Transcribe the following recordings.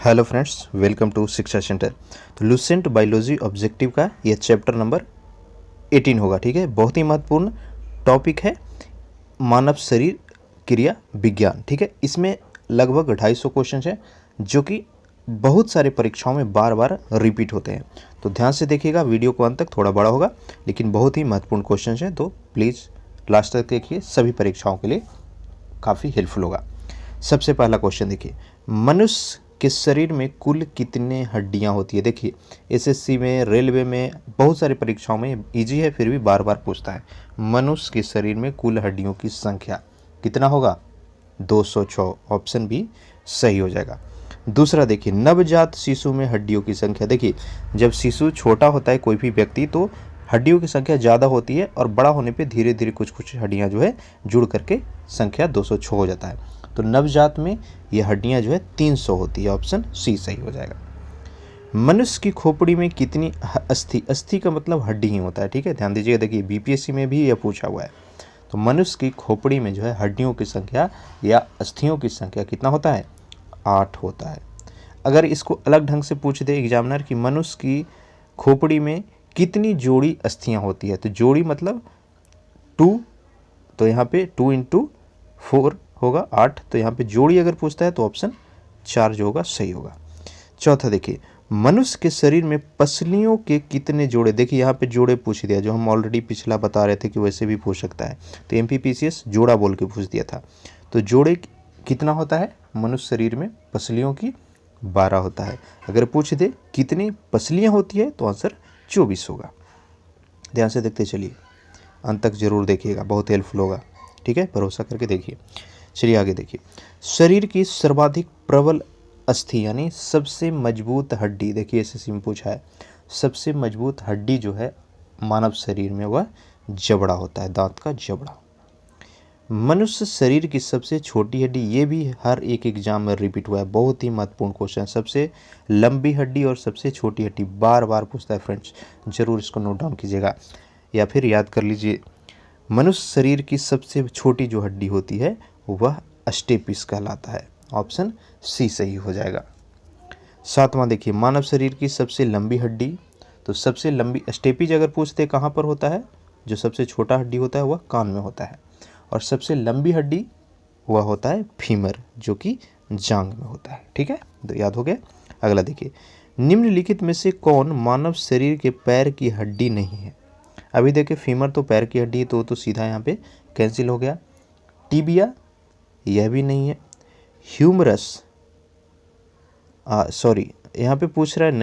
Hello friends, welcome to शिक्षा centre. तो Lucent biology objective का यह चैप्टर नंबर 18 होगा। ठीक है, बहुत ही महत्वपूर्ण टॉपिक है मानव शरीर क्रिया विज्ञान। ठीक है, इसमें लगभग 250 क्वेश्चन है जो कि बहुत सारे परीक्षाओं में बार बार रिपीट होते हैं। तो ध्यान से देखिएगा, वीडियो को अंत तक। थोड़ा बड़ा होगा लेकिन बहुत ही महत्वपूर्ण क्वेश्चन है, तो प्लीज़ लास्ट तक देखिए, सभी परीक्षाओं के लिए काफ़ी हेल्पफुल होगा। सबसे पहला क्वेश्चन देखिए, मनुष्य के शरीर में कुल कितने हड्डियां होती है। देखिए, एसएससी में, रेलवे में, बहुत सारी परीक्षाओं में इजी है फिर भी बार बार पूछता है। मनुष्य के शरीर में कुल हड्डियों की संख्या कितना होगा? 206। ऑप्शन बी सही हो जाएगा। दूसरा देखिए, नवजात शिशु में हड्डियों की संख्या। देखिए, जब शिशु छोटा होता है कोई भी व्यक्ति तो हड्डियों की संख्या ज़्यादा होती है और बड़ा होने पे धीरे धीरे कुछ कुछ हड्डियाँ जो है जुड़ करके संख्या 206 हो जाता है। तो नवजात में ये हड्डियाँ जो है 300 होती है। ऑप्शन सी सही हो जाएगा। मनुष्य की खोपड़ी में कितनी अस्थि, अस्थि का मतलब हड्डी ही होता है। ठीक है, ध्यान दीजिएगा। देखिए, बीपीएससी में भी यह पूछा हुआ है। तो मनुष्य की खोपड़ी में जो है हड्डियों की संख्या या अस्थियों की संख्या कितना होता है? 8 होता है। अगर इसको अलग ढंग से पूछ दे एग्जामिनर कि मनुष्य की खोपड़ी में कितनी जोड़ी अस्थियां होती है, तो जोड़ी मतलब 2, तो यहाँ पे 2 × 4 होगा 8। तो यहाँ पे जोड़ी अगर पूछता है तो ऑप्शन 4 जो होगा सही होगा। चौथा देखिए, मनुष्य के शरीर में पसलियों के कितने जोड़े। देखिए, यहाँ पे जोड़े पूछ दिया, जो हम ऑलरेडी पिछला बता रहे थे कि वैसे भी पूछ सकता है। तो एमपीपीसीएस जोड़ा बोल के पूछ दिया था। तो जोड़े कितना होता है मनुष्य शरीर में? पसलियों की 12 होता है। अगर पूछ दे कितनी पसलियाँ होती है तो आंसर 24 होगा। ध्यान से देखते चलिए, अंत तक जरूर देखिएगा, बहुत हेल्पफुल होगा। ठीक है, भरोसा करके देखिए। चलिए आगे देखिए, शरीर की सर्वाधिक प्रबल अस्थि यानी सबसे मजबूत हड्डी। देखिए, एसएससी में पूछा है, सबसे मजबूत हड्डी जो है मानव शरीर में वह जबड़ा होता है, दांत का जबड़ा। मनुष्य शरीर की सबसे छोटी हड्डी, ये भी हर एक एग्जाम में रिपीट हुआ है, बहुत ही महत्वपूर्ण क्वेश्चन। सबसे लंबी हड्डी और सबसे छोटी हड्डी बार बार पूछता है फ्रेंड्स, जरूर इसको नोट डाउन कीजिएगा या फिर याद कर लीजिए। मनुष्य शरीर की सबसे छोटी जो हड्डी होती है वह स्टेपिस कहलाता है। ऑप्शन सी सही हो जाएगा। सातवां देखिए, मानव शरीर की सबसे लंबी हड्डी। तो सबसे लंबी स्टेपिज अगर पूछते कहाँ पर होता है, जो सबसे छोटा हड्डी होता है वह कान में होता है, और सबसे लंबी हड्डी वह होता है फीमर, जो कि जांग में होता है। ठीक है, तो याद हो गया। अगला देखिए, निम्नलिखित में से कौन मानव शरीर के पैर की हड्डी नहीं है? अभी देखिए, फीमर तो पैर की हड्डी है, तो सीधा यहाँ पे कैंसिल हो गया। टीबिया, यह भी नहीं है। ह्यूमरस, सॉरी, यहाँ पे पूछ रहा है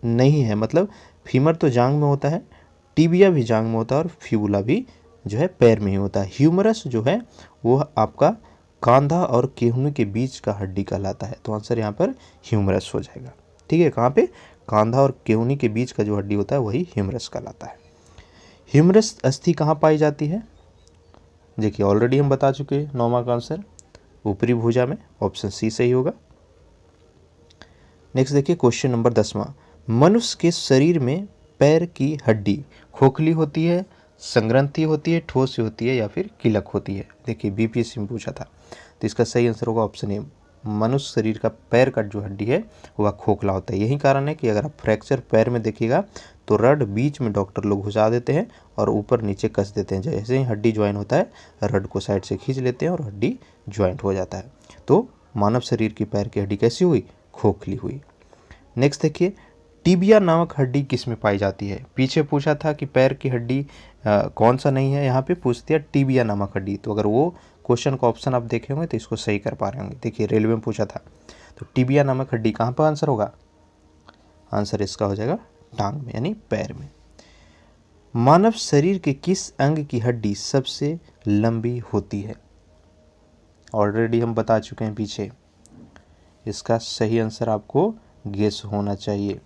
नहीं है मतलब फीमर तो जांग में होता है, टीबिया भी जांग में होता है, और फ्यूला भी जो है पैर में ही होता है। ह्यूमरस जो है वह आपका कांधा और केहूनी के बीच का हड्डी कहलाता है। तो आंसर यहाँ पर ह्यूमरस हो जाएगा। ठीक है, कहाँ पे? कांधा और केहूनी के बीच का जो हड्डी होता है वही ह्यूमरस कहलाता है। ह्यूमरस अस्थि कहाँ पाई जाती है? देखिए, ऑलरेडी हम बता चुके हैं 9वां का आंसर ऊपरी भुजा में। ऑप्शन सी सही होगा। नेक्स्ट देखिए, क्वेश्चन नंबर 10वां, मनुष्य के शरीर में पैर की हड्डी खोखली होती है, संग्रंथि होती है, ठोस होती है या फिर किलक होती है? देखिए, बीपीएससी में पूछा था, तो इसका सही आंसर होगा ऑप्शन ए। मनुष्य शरीर का पैर का जो हड्डी है वह खोखला होता है। यही कारण है कि अगर आप फ्रैक्चर पैर में देखिएगा तो रड बीच में डॉक्टर लोग घुसा देते हैं और ऊपर नीचे कस देते हैं। जैसे ही हड्डी ज्वाइन होता है रड को साइड से खींच लेते हैं और हड्डी ज्वाइंट हो जाता है। तो मानव शरीर की पैर की हड्डी कैसी हुई? खोखली हुई। नेक्स्ट देखिए, टीबिया नामक हड्डी किस में पाई जाती है? पीछे पूछा था कि पैर की हड्डी कौन सा नहीं है, यहाँ पे पूछ दिया टीबिया नामक हड्डी। तो अगर वो क्वेश्चन का ऑप्शन आप देखे होंगे तो इसको सही कर पा रहे होंगे। देखिए, रेलवे में पूछा था, तो टीबिया नामक हड्डी कहाँ पर आंसर होगा? आंसर इसका हो जाएगा टांग में यानी पैर में। मानव शरीर के किस अंग की हड्डी सबसे लंबी होती है? ऑलरेडी हम बता चुके हैं पीछे। इसका सही आंसर आपको गेस होना चाहिए,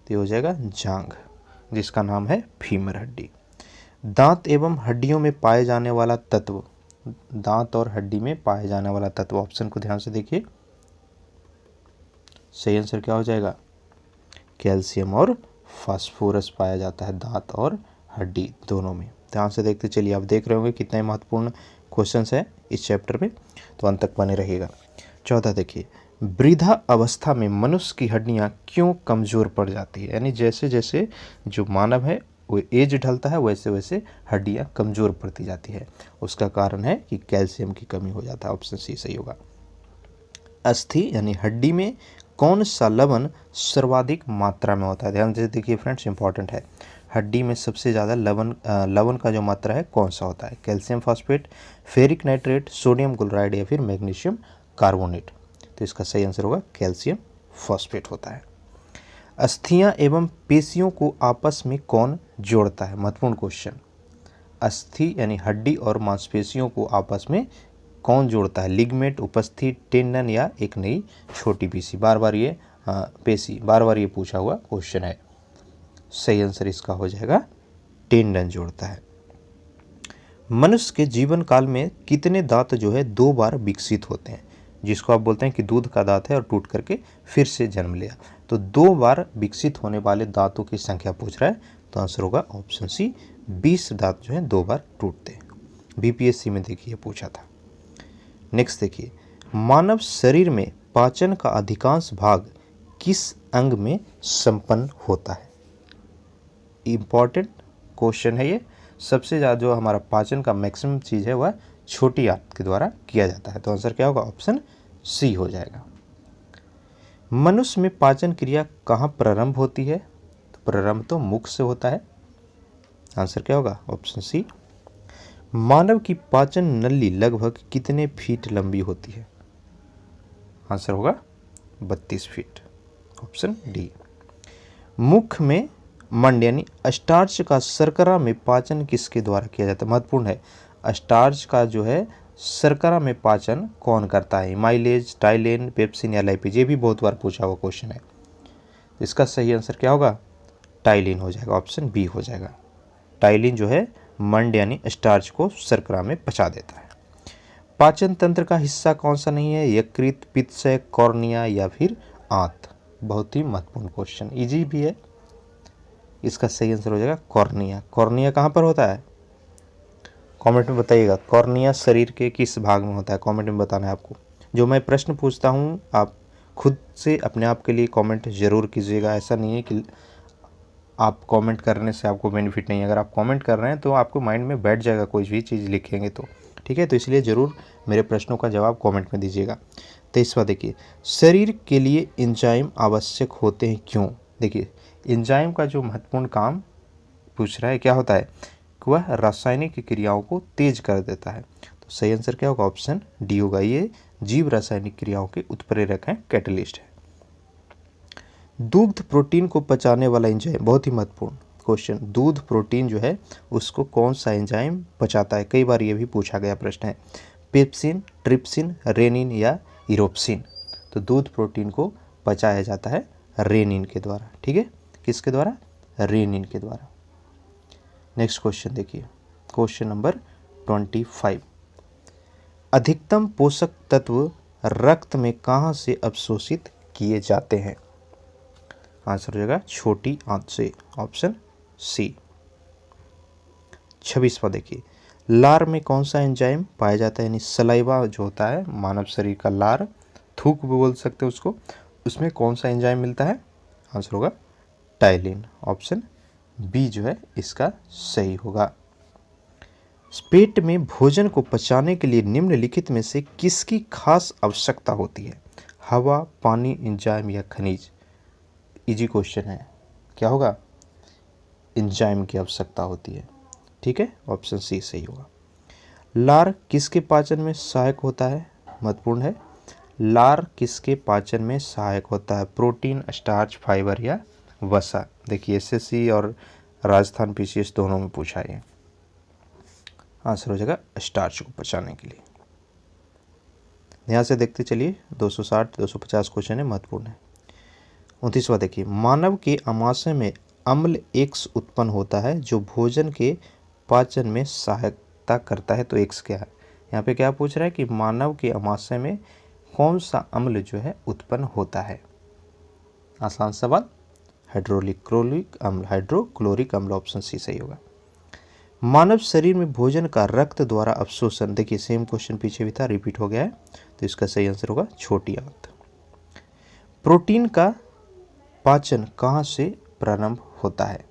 तो हो जाएगा जांघ, जिसका नाम है फीमर हड्डी। दांत एवं हड्डियों में पाए जाने वाला तत्व, दांत और हड्डी में पाए जाने वाला तत्व, ऑप्शन को ध्यान से देखिए। सही आंसर क्या हो जाएगा? कैल्शियम और फास्फोरस पाया जाता है दांत और हड्डी दोनों में। ध्यान से देखते चलिए, आप देख रहे होंगे कितने महत्वपूर्ण क्वेश्चंस है इस चैप्टर में, तो अंत तक बने रहिएगा। चौथा देखिए, वृद्धा अवस्था में मनुष्य की हड्डियां क्यों कमज़ोर पड़ जाती है? यानी जैसे जैसे जो मानव है वो एज ढलता है वैसे वैसे हड्डियां कमज़ोर पड़ती जाती है। उसका कारण है कि कैल्शियम की कमी हो जाता है। ऑप्शन सी सही होगा। अस्थि यानी हड्डी में कौन सा लवण सर्वाधिक मात्रा में होता है? ध्यान से देखिए फ्रेंड्स, इंपॉर्टेंट है। हड्डी में सबसे ज़्यादा लवण का जो मात्रा है कौन सा होता है? Calcium phosphate, ferric nitrate, sodium chloride या फिर मैग्नीशियम कार्बोनेट। तो इसका सही आंसर होगा कैल्शियम फॉस्फेट होता है। अस्थियां एवं पेशियों को आपस में कौन जोड़ता है? महत्वपूर्ण क्वेश्चन। अस्थि यानी हड्डी और मांसपेशियों को आपस में कौन जोड़ता है? लिगमेंट, उपस्थित, टेंडन या एक नई छोटी पेशी? बार बार ये पूछा हुआ क्वेश्चन है। सही आंसर इसका हो जाएगा टेंडन जोड़ता है। मनुष्य के जीवन काल में कितने दांत जो है 2 बार विकसित होते हैं? जिसको आप बोलते हैं कि दूध का दांत है और टूट करके फिर से जन्म लिया। तो 2 बार विकसित होने वाले दांतों की संख्या पूछ रहा है, तो आंसर होगा ऑप्शन सी 20 दांत जो है 2 बार टूटते हैं। बीपीएससी में देखिए पूछा था। नेक्स्ट देखिए, मानव शरीर में पाचन का अधिकांश भाग किस अंग में संपन्न होता है? इम्पॉर्टेंट क्वेश्चन है ये। सबसे ज़्यादा जो हमारा पाचन का मैक्सिमम चीज़ है वह छोटी आंत के द्वारा किया जाता है। तो आंसर क्या होगा? ऑप्शन सी हो जाएगा। मनुष्य में पाचन क्रिया कहाँ प्रारंभ होती है? तो प्रारंभ तो मुख से होता है। आंसर क्या होगा? Option C. मानव की पाचन नली लगभग कितने फीट लंबी होती है? आंसर होगा 32 फीट। Option D. मुख में मंड यानी स्टार्च का शर्करा में पाचन किसके द्वारा किया जाता है? महत्वपूर्ण है। स्टार्च का जो है शर्करा में पाचन कौन करता है? माइलेज, टाइलेन, पेप्सिन या लाइपेज? ये भी बहुत बार पूछा हुआ क्वेश्चन है। इसका सही आंसर क्या होगा? टाइलिन हो जाएगा। ऑप्शन बी हो जाएगा। टाइलिन जो है मंड यानी स्टार्च को शर्करा में पचा देता है। पाचन तंत्र का हिस्सा कौन सा नहीं है? यकृत, पित्त, कॉर्निया या फिर आंत? बहुत ही महत्वपूर्ण क्वेश्चन, इजी भी है। इसका सही आंसर हो जाएगा कॉर्निया। कॉर्निया कहाँ पर होता है? कमेंट में बताइएगा। कॉर्निया शरीर के किस भाग में होता है? कमेंट में बताना है आपको। जो मैं प्रश्न पूछता हूँ आप खुद से अपने आप के लिए कमेंट ज़रूर कीजिएगा। ऐसा नहीं है कि आप कमेंट करने से आपको बेनिफिट नहीं है। अगर आप कमेंट कर रहे हैं तो आपको माइंड में बैठ जाएगा, कोई भी चीज़ लिखेंगे तो। ठीक है, तो इसलिए ज़रूर मेरे प्रश्नों का जवाब कमेंट में दीजिएगा। 23वां देखिए, शरीर के लिए एंजाइम आवश्यक होते हैं क्यों? देखिए, एंजाइम का जो महत्वपूर्ण काम पूछ रहा है क्या होता है? कि वह रासायनिक क्रियाओं को तेज कर देता है। तो सही आंसर क्या होगा? ऑप्शन डी होगा। ये जीव रासायनिक क्रियाओं के उत्प्रेरक हैं, कैटलिस्ट है। दूध प्रोटीन को पचाने वाला एंजाइम, बहुत ही महत्वपूर्ण क्वेश्चन। दूध प्रोटीन जो है उसको कौन सा एंजाइम पचाता है? कई बार ये भी पूछा गया प्रश्न है। पेप्सिन, ट्रिप्सिन, रेनिन या इरोप्सिन? तो दूध प्रोटीन को पचाया जाता है रेनिन के द्वारा। ठीक है, किसके द्वारा? रेनिन के द्वारा। नेक्स्ट क्वेश्चन देखिए, क्वेश्चन नंबर 25। अधिकतम पोषक तत्व रक्त में कहाँ से अवशोषित किए जाते हैं? आंसर हो जाएगा छोटी आंत से। Option C. 26वां देखिए, लार में कौन सा एंजाइम पाया जाता है? यानी सलाइवा जो होता है मानव शरीर का, लार, थूक भी बोल सकते हैं उसको, उसमें कौन सा एंजाइम मिलता है? आंसर होगा टाइलिन। ऑप्शन बी जो है इसका सही होगा। पेट में भोजन को पचाने के लिए निम्नलिखित में से किसकी खास आवश्यकता होती है? हवा, पानी, एंजाइम या खनिज? इजी क्वेश्चन है। क्या होगा? एंजाइम की आवश्यकता होती है। ठीक है, ऑप्शन सी सही होगा। लार किसके पाचन में सहायक होता है? महत्वपूर्ण है। लार किसके पाचन में सहायक होता है? प्रोटीन, स्टार्च, फाइबर या वसा? देखिए, एसएससी और राजस्थान पीसीएस दोनों में पूछा है। आंसर हो जाएगा स्टार्च को पचाने के लिए। ध्यान से देखते चलिए, 260 250 क्वेश्चन है, महत्वपूर्ण है। 29वां देखिए, मानव के आमाशय में अम्ल एक्स उत्पन्न होता है जो भोजन के पाचन में सहायता करता है। तो एक्स क्या है? यहाँ पे क्या पूछ रहा है कि मानव के आमाशय में कौन सा अम्ल जो है उत्पन्न होता है? आसान सवाल। हाइड्रोक्लोरिक अम्ल। ऑप्शन सी सही होगा। मानव शरीर में भोजन का रक्त द्वारा अवशोषण, देखिए सेम क्वेश्चन पीछे भी था, रिपीट हो गया है, तो इसका सही आंसर होगा छोटी आंत। प्रोटीन का पाचन कहाँ से प्रारंभ होता है?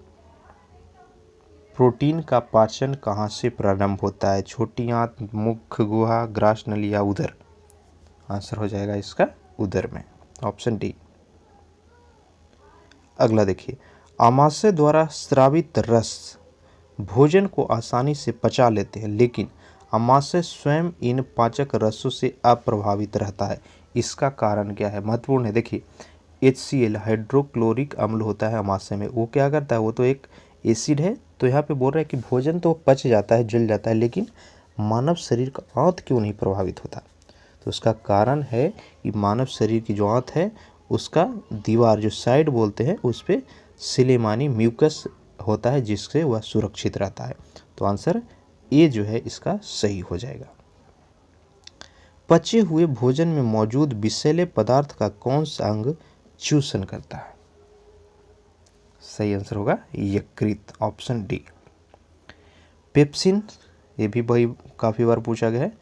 प्रोटीन का पाचन कहाँ से प्रारंभ होता है? छोटी आंत, मुख, गुहा, ग्रास नली या उदर? आंसर हो जाएगा इसका उदर में, ऑप्शन डी। अगला देखिए, आमाशय द्वारा स्रावित रस भोजन को आसानी से पचा लेते हैं, लेकिन आमाशय स्वयं इन पाचक रसों से अप्रभावित रहता है। इसका कारण क्या है? महत्वपूर्ण है। देखिए, HCl हाइड्रोक्लोरिक अम्ल होता है आमाशय में, वो क्या करता है? वो तो एक एसिड है। तो यहाँ पे बोल रहा है कि भोजन तो पच जाता है, जल जाता है, लेकिन मानव शरीर का आंत क्यों नहीं प्रभावित होता? तो उसका कारण है कि मानव शरीर की जो आंत है उसका दीवार, जो साइड बोलते हैं, उस पर सिलेमानी म्यूकस होता है, जिससे वह सुरक्षित रहता है। तो आंसर ए जो है इसका सही हो जाएगा। पचे हुए भोजन में मौजूद विषैले पदार्थ का कौन सा अंग चूषण करता है? सही आंसर होगा यकृत, ऑप्शन डी। पेप्सिन, ये भी भाई काफ़ी बार पूछा गया है।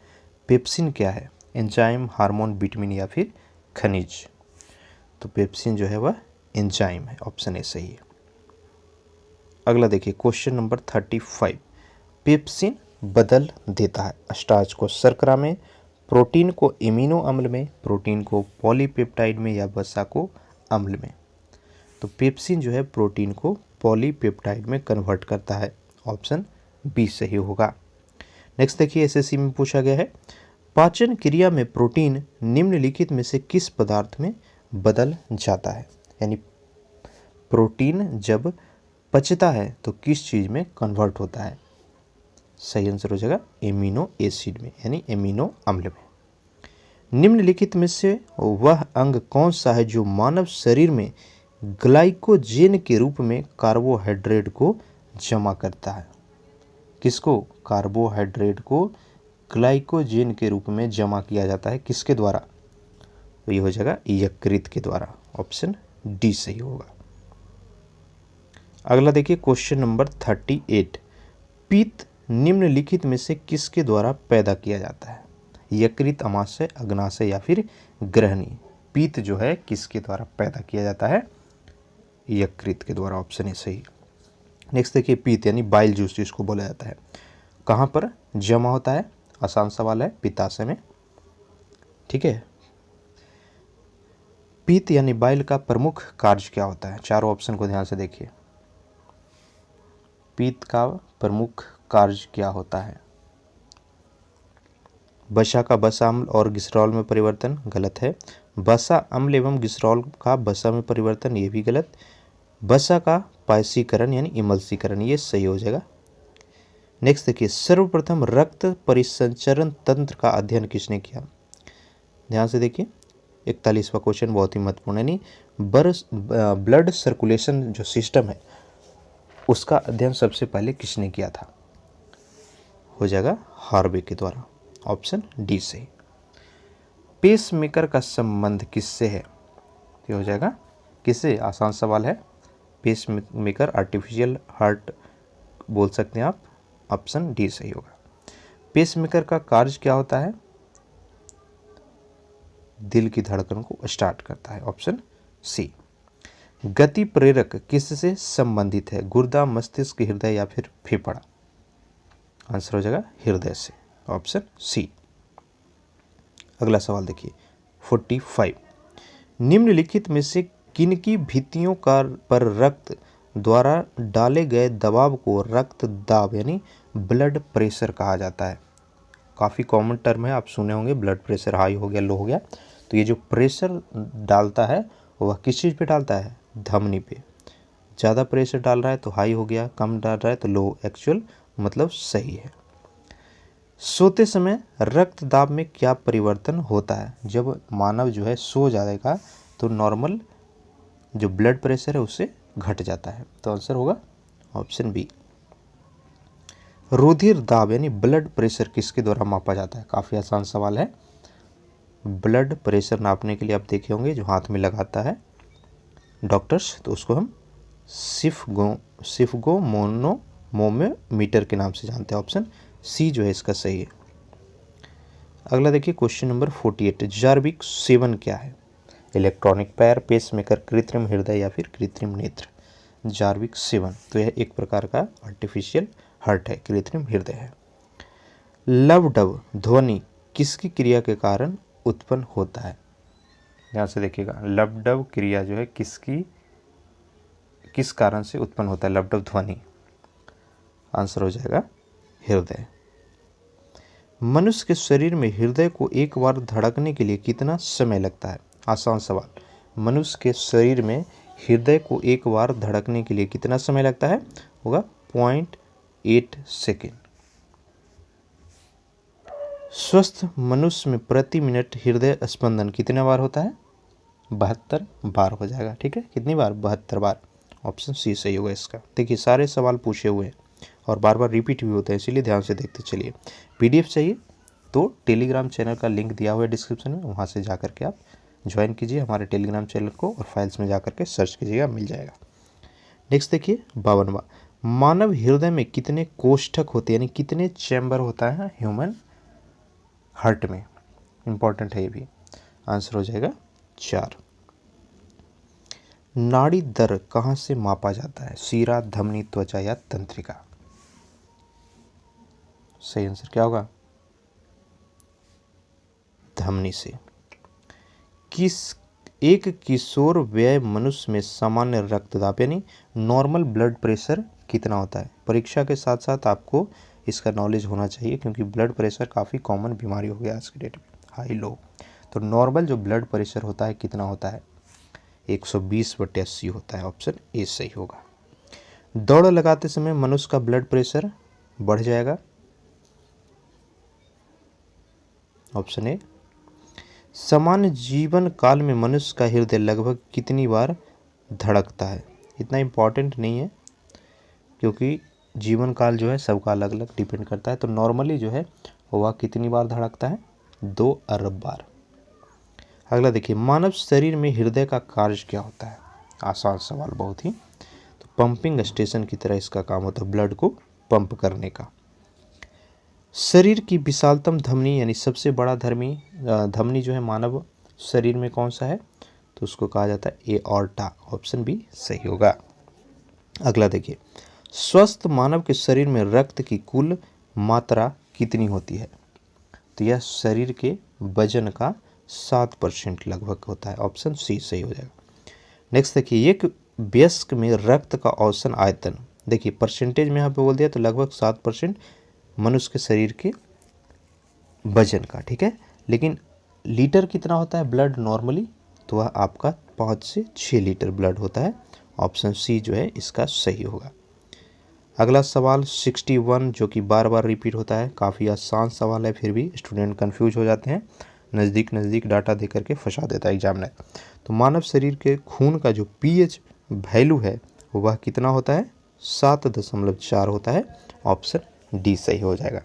पेप्सिन क्या है? एंजाइम, हार्मोन, विटामिन या फिर खनिज? तो पेप्सिन जो है वह एंजाइम है, ऑप्शन ए सही है। अगला देखिए, क्वेश्चन नंबर 35। पेप्सिन बदल देता है स्टार्च को शर्करा में, प्रोटीन को एमिनो अम्ल में, प्रोटीन को पॉलीपेप्टाइड में, या वसा को अम्ल में? तो पेप्सिन जो है प्रोटीन को पॉलीपेप्टाइड में कन्वर्ट करता है, ऑप्शन बी सही होगा। नेक्स्ट देखिए, एसएससी में पूछा गया है, पाचन क्रिया में प्रोटीन निम्नलिखित में से किस पदार्थ में बदल जाता है? यानी प्रोटीन जब पचता है तो किस चीज़ में कन्वर्ट होता है? सही आंसर हो जाएगा एमिनो एसिड में, यानी एमिनो अम्ल में। निम्नलिखित में से वह अंग कौन सा है जो मानव शरीर में ग्लाइकोजेन के रूप में कार्बोहाइड्रेट को जमा करता है? किसको? कार्बोहाइड्रेट को ग्लाइकोजेन के रूप में जमा किया जाता है, किसके द्वारा? तो ये हो जाएगा यकृत के द्वारा, ऑप्शन डी सही होगा। अगला देखिए, क्वेश्चन नंबर 38। पित्त निम्नलिखित में से किसके द्वारा पैदा किया जाता है? यकृत, अमाशय, अग्नाशय या फिर ग्रहणी? पित्त जो है किसके द्वारा पैदा किया जाता है? यकृत के द्वारा, ऑप्शन ए सही। नेक्स्ट देखिए, पित्त यानी बाइल जूस जिसको बोला जाता है, कहाँ पर जमा होता है? आसान सवाल है, पित्ताशय में। ठीक है। पित्त यानी बाइल का प्रमुख कार्य क्या होता है? चारों ऑप्शन को ध्यान से देखिए। पित्त का प्रमुख कार्य क्या होता है? वसा का वसा अम्ल और ग्लिसरॉल में परिवर्तन, गलत है। वसा अम्ल एवं ग्लिसरॉल का वसा में परिवर्तन, ये भी गलत। वसा का पायसीकरण यानी इमल्सीकरण, ये सही हो जाएगा। नेक्स्ट देखिए, सर्वप्रथम रक्त परिसंचरण तंत्र का अध्ययन किसने किया? ध्यान से देखिए, 41वां क्वेश्चन बहुत ही महत्वपूर्ण है। यानी ब्लड सर्कुलेशन जो सिस्टम है उसका अध्ययन सबसे पहले किसने किया था? हो जाएगा हार्वे के द्वारा, ऑप्शन डी से। पेसमेकर का संबंध किससे है? ये हो जाएगा किससे? आसान सवाल है। पेसमेकर आर्टिफिशियल हार्ट बोल सकते हैं आप, ऑप्शन डी सही होगा। पेसमेकर का कार्य क्या होता है? दिल की धड़कन को स्टार्ट करता है, ऑप्शन सी। गति प्रेरक किससे संबंधित है? गुर्दा, मस्तिष्क, हृदय या फिर फेफड़ा? आंसर हो जाएगा हृदय से, ऑप्शन सी। अगला सवाल देखिए, 45। निम्नलिखित में से किनकी भित्तियों का पर रक्त द्वारा डाले गए दबाव को रक्त दाब यानी ब्लड प्रेशर कहा जाता है? काफ़ी कॉमन टर्म है, आप सुने होंगे, ब्लड प्रेशर हाई हो गया, लो हो गया। तो ये जो प्रेशर डालता है वह किस चीज़ पे डालता है? धमनी पे। ज़्यादा प्रेशर डाल रहा है तो हाई हो गया, कम डाल रहा है तो लो, एक्चुअल मतलब सही है। सोते समय रक्त दाब में क्या परिवर्तन होता है? जब मानव जो है सो जाएगा तो नॉर्मल जो ब्लड प्रेशर है उससे घट जाता है, तो आंसर होगा ऑप्शन बी। रुधिर दाब यानी ब्लड प्रेशर किसके द्वारा मापा जाता है? काफ़ी आसान सवाल है। ब्लड प्रेशर नापने के लिए आप देखे होंगे जो हाथ में लगाता है डॉक्टर्स, तो उसको हम सिफगो मोनोमीटर के नाम से जानते हैं, ऑप्शन सी जो है इसका सही है। अगला देखिए, क्वेश्चन नंबर 48। जार्विक 7 क्या है? इलेक्ट्रॉनिक पैर, पेसमेकर, कृत्रिम हृदय या फिर कृत्रिम नेत्र। जार्विक 7, तो यह एक प्रकार का आर्टिफिशियल हार्ट है, कृत्रिम हृदय है। लव डव ध्वनि किसकी क्रिया के कारण उत्पन्न होता है? ध्यान से देखिएगा, लव डव क्रिया जो है किस कारण से उत्पन्न होता है लव डव ध्वनि? आंसर हो जाएगा हृदय। मनुष्य के शरीर में हृदय को एक बार धड़कने के लिए कितना समय लगता है? आसान सवाल। मनुष्य के शरीर में हृदय को एक बार धड़कने के लिए कितना समय लगता है? होगा 0.8 सेकेंड। स्वस्थ मनुष्य में प्रति मिनट हृदय स्पंदन कितने बार होता है? 72 बार हो जाएगा। ठीक है, कितनी बार? 72 बार। ऑप्शन सी सही होगा इसका। देखिए सारे सवाल पूछे हुए हैं और बार बार रिपीट भी होते हैं, इसीलिए ध्यान से देखते चलिए। पीडीएफ चाहिए तो टेलीग्राम चैनल का लिंक दिया हुआ है डिस्क्रिप्शन में, वहाँ से जाकर के आप ज्वाइन कीजिए हमारे टेलीग्राम चैनल को और फाइल्स में जाकर के सर्च कीजिएगा, मिल जाएगा। नेक्स्ट देखिए 52वां, मानव हृदय में कितने कोष्ठक होते हैं, यानी कितने चैम्बर होता है ह्यूमन हार्ट में? इंपॉर्टेंट है ये भी। आंसर हो जाएगा 4। नाड़ी दर कहाँ से मापा जाता है? शिरा, धमनी, त्वचा या तंत्रिका? सही आंसर क्या होगा? धमनी से। एक किशोर वय मनुष्य में सामान्य रक्तदाब यानी नॉर्मल ब्लड प्रेशर कितना होता है? परीक्षा के साथ साथ आपको इसका नॉलेज होना चाहिए, क्योंकि ब्लड प्रेशर काफ़ी कॉमन बीमारी हो गया आज की डेट में, हाई लो। तो नॉर्मल जो ब्लड प्रेशर होता है कितना होता है? 120/80 होता है। ऑप्शन ए सही होगा। दौड़ लगाते समय मनुष्य का ब्लड प्रेशर बढ़ जाएगा। Option A. सामान्य जीवन काल में मनुष्य का हृदय लगभग कितनी बार धड़कता है? इतना इम्पॉर्टेंट नहीं है, क्योंकि जीवन काल जो है सबका अलग अलग डिपेंड करता है। तो नॉर्मली जो है वह कितनी बार धड़कता है? 2 अरब बार। अगला देखिए, मानव शरीर में हृदय का कार्य क्या होता है? आसान सवाल बहुत ही। तो पंपिंग स्टेशन की तरह इसका काम होता है, ब्लड को पंप करने का। शरीर की विशालतम धमनी यानी सबसे बड़ा धमनी जो है मानव शरीर में कौन सा है? तो उसको कहा जाता है एओर्टा। ऑप्शन बी सही होगा। अगला देखिए, स्वस्थ मानव के शरीर में रक्त की कुल मात्रा कितनी होती है? तो यह शरीर के वजन का 7% लगभग होता है। ऑप्शन सी सही हो जाएगा। नेक्स्ट देखिए, एक वयस्क में रक्त का औसत आयतन, देखिए परसेंटेज में यहाँ पे बोल दिया तो लगभग 7% मनुष्य के शरीर के वजन का, ठीक है। लेकिन लीटर कितना होता है ब्लड नॉर्मली? तो वह आपका 5 से 6 लीटर ब्लड होता है। ऑप्शन सी जो है इसका सही होगा। अगला सवाल 61 जो कि बार बार रिपीट होता है, काफ़ी आसान सवाल है, फिर भी स्टूडेंट कंफ्यूज हो जाते हैं, नज़दीक डाटा दे करके फंसा देता है एग्जामिनर। तो मानव शरीर के खून का जो पीएच वैल्यू है वह कितना होता है? 7.4 होता है। ऑप्शन डी सही हो जाएगा।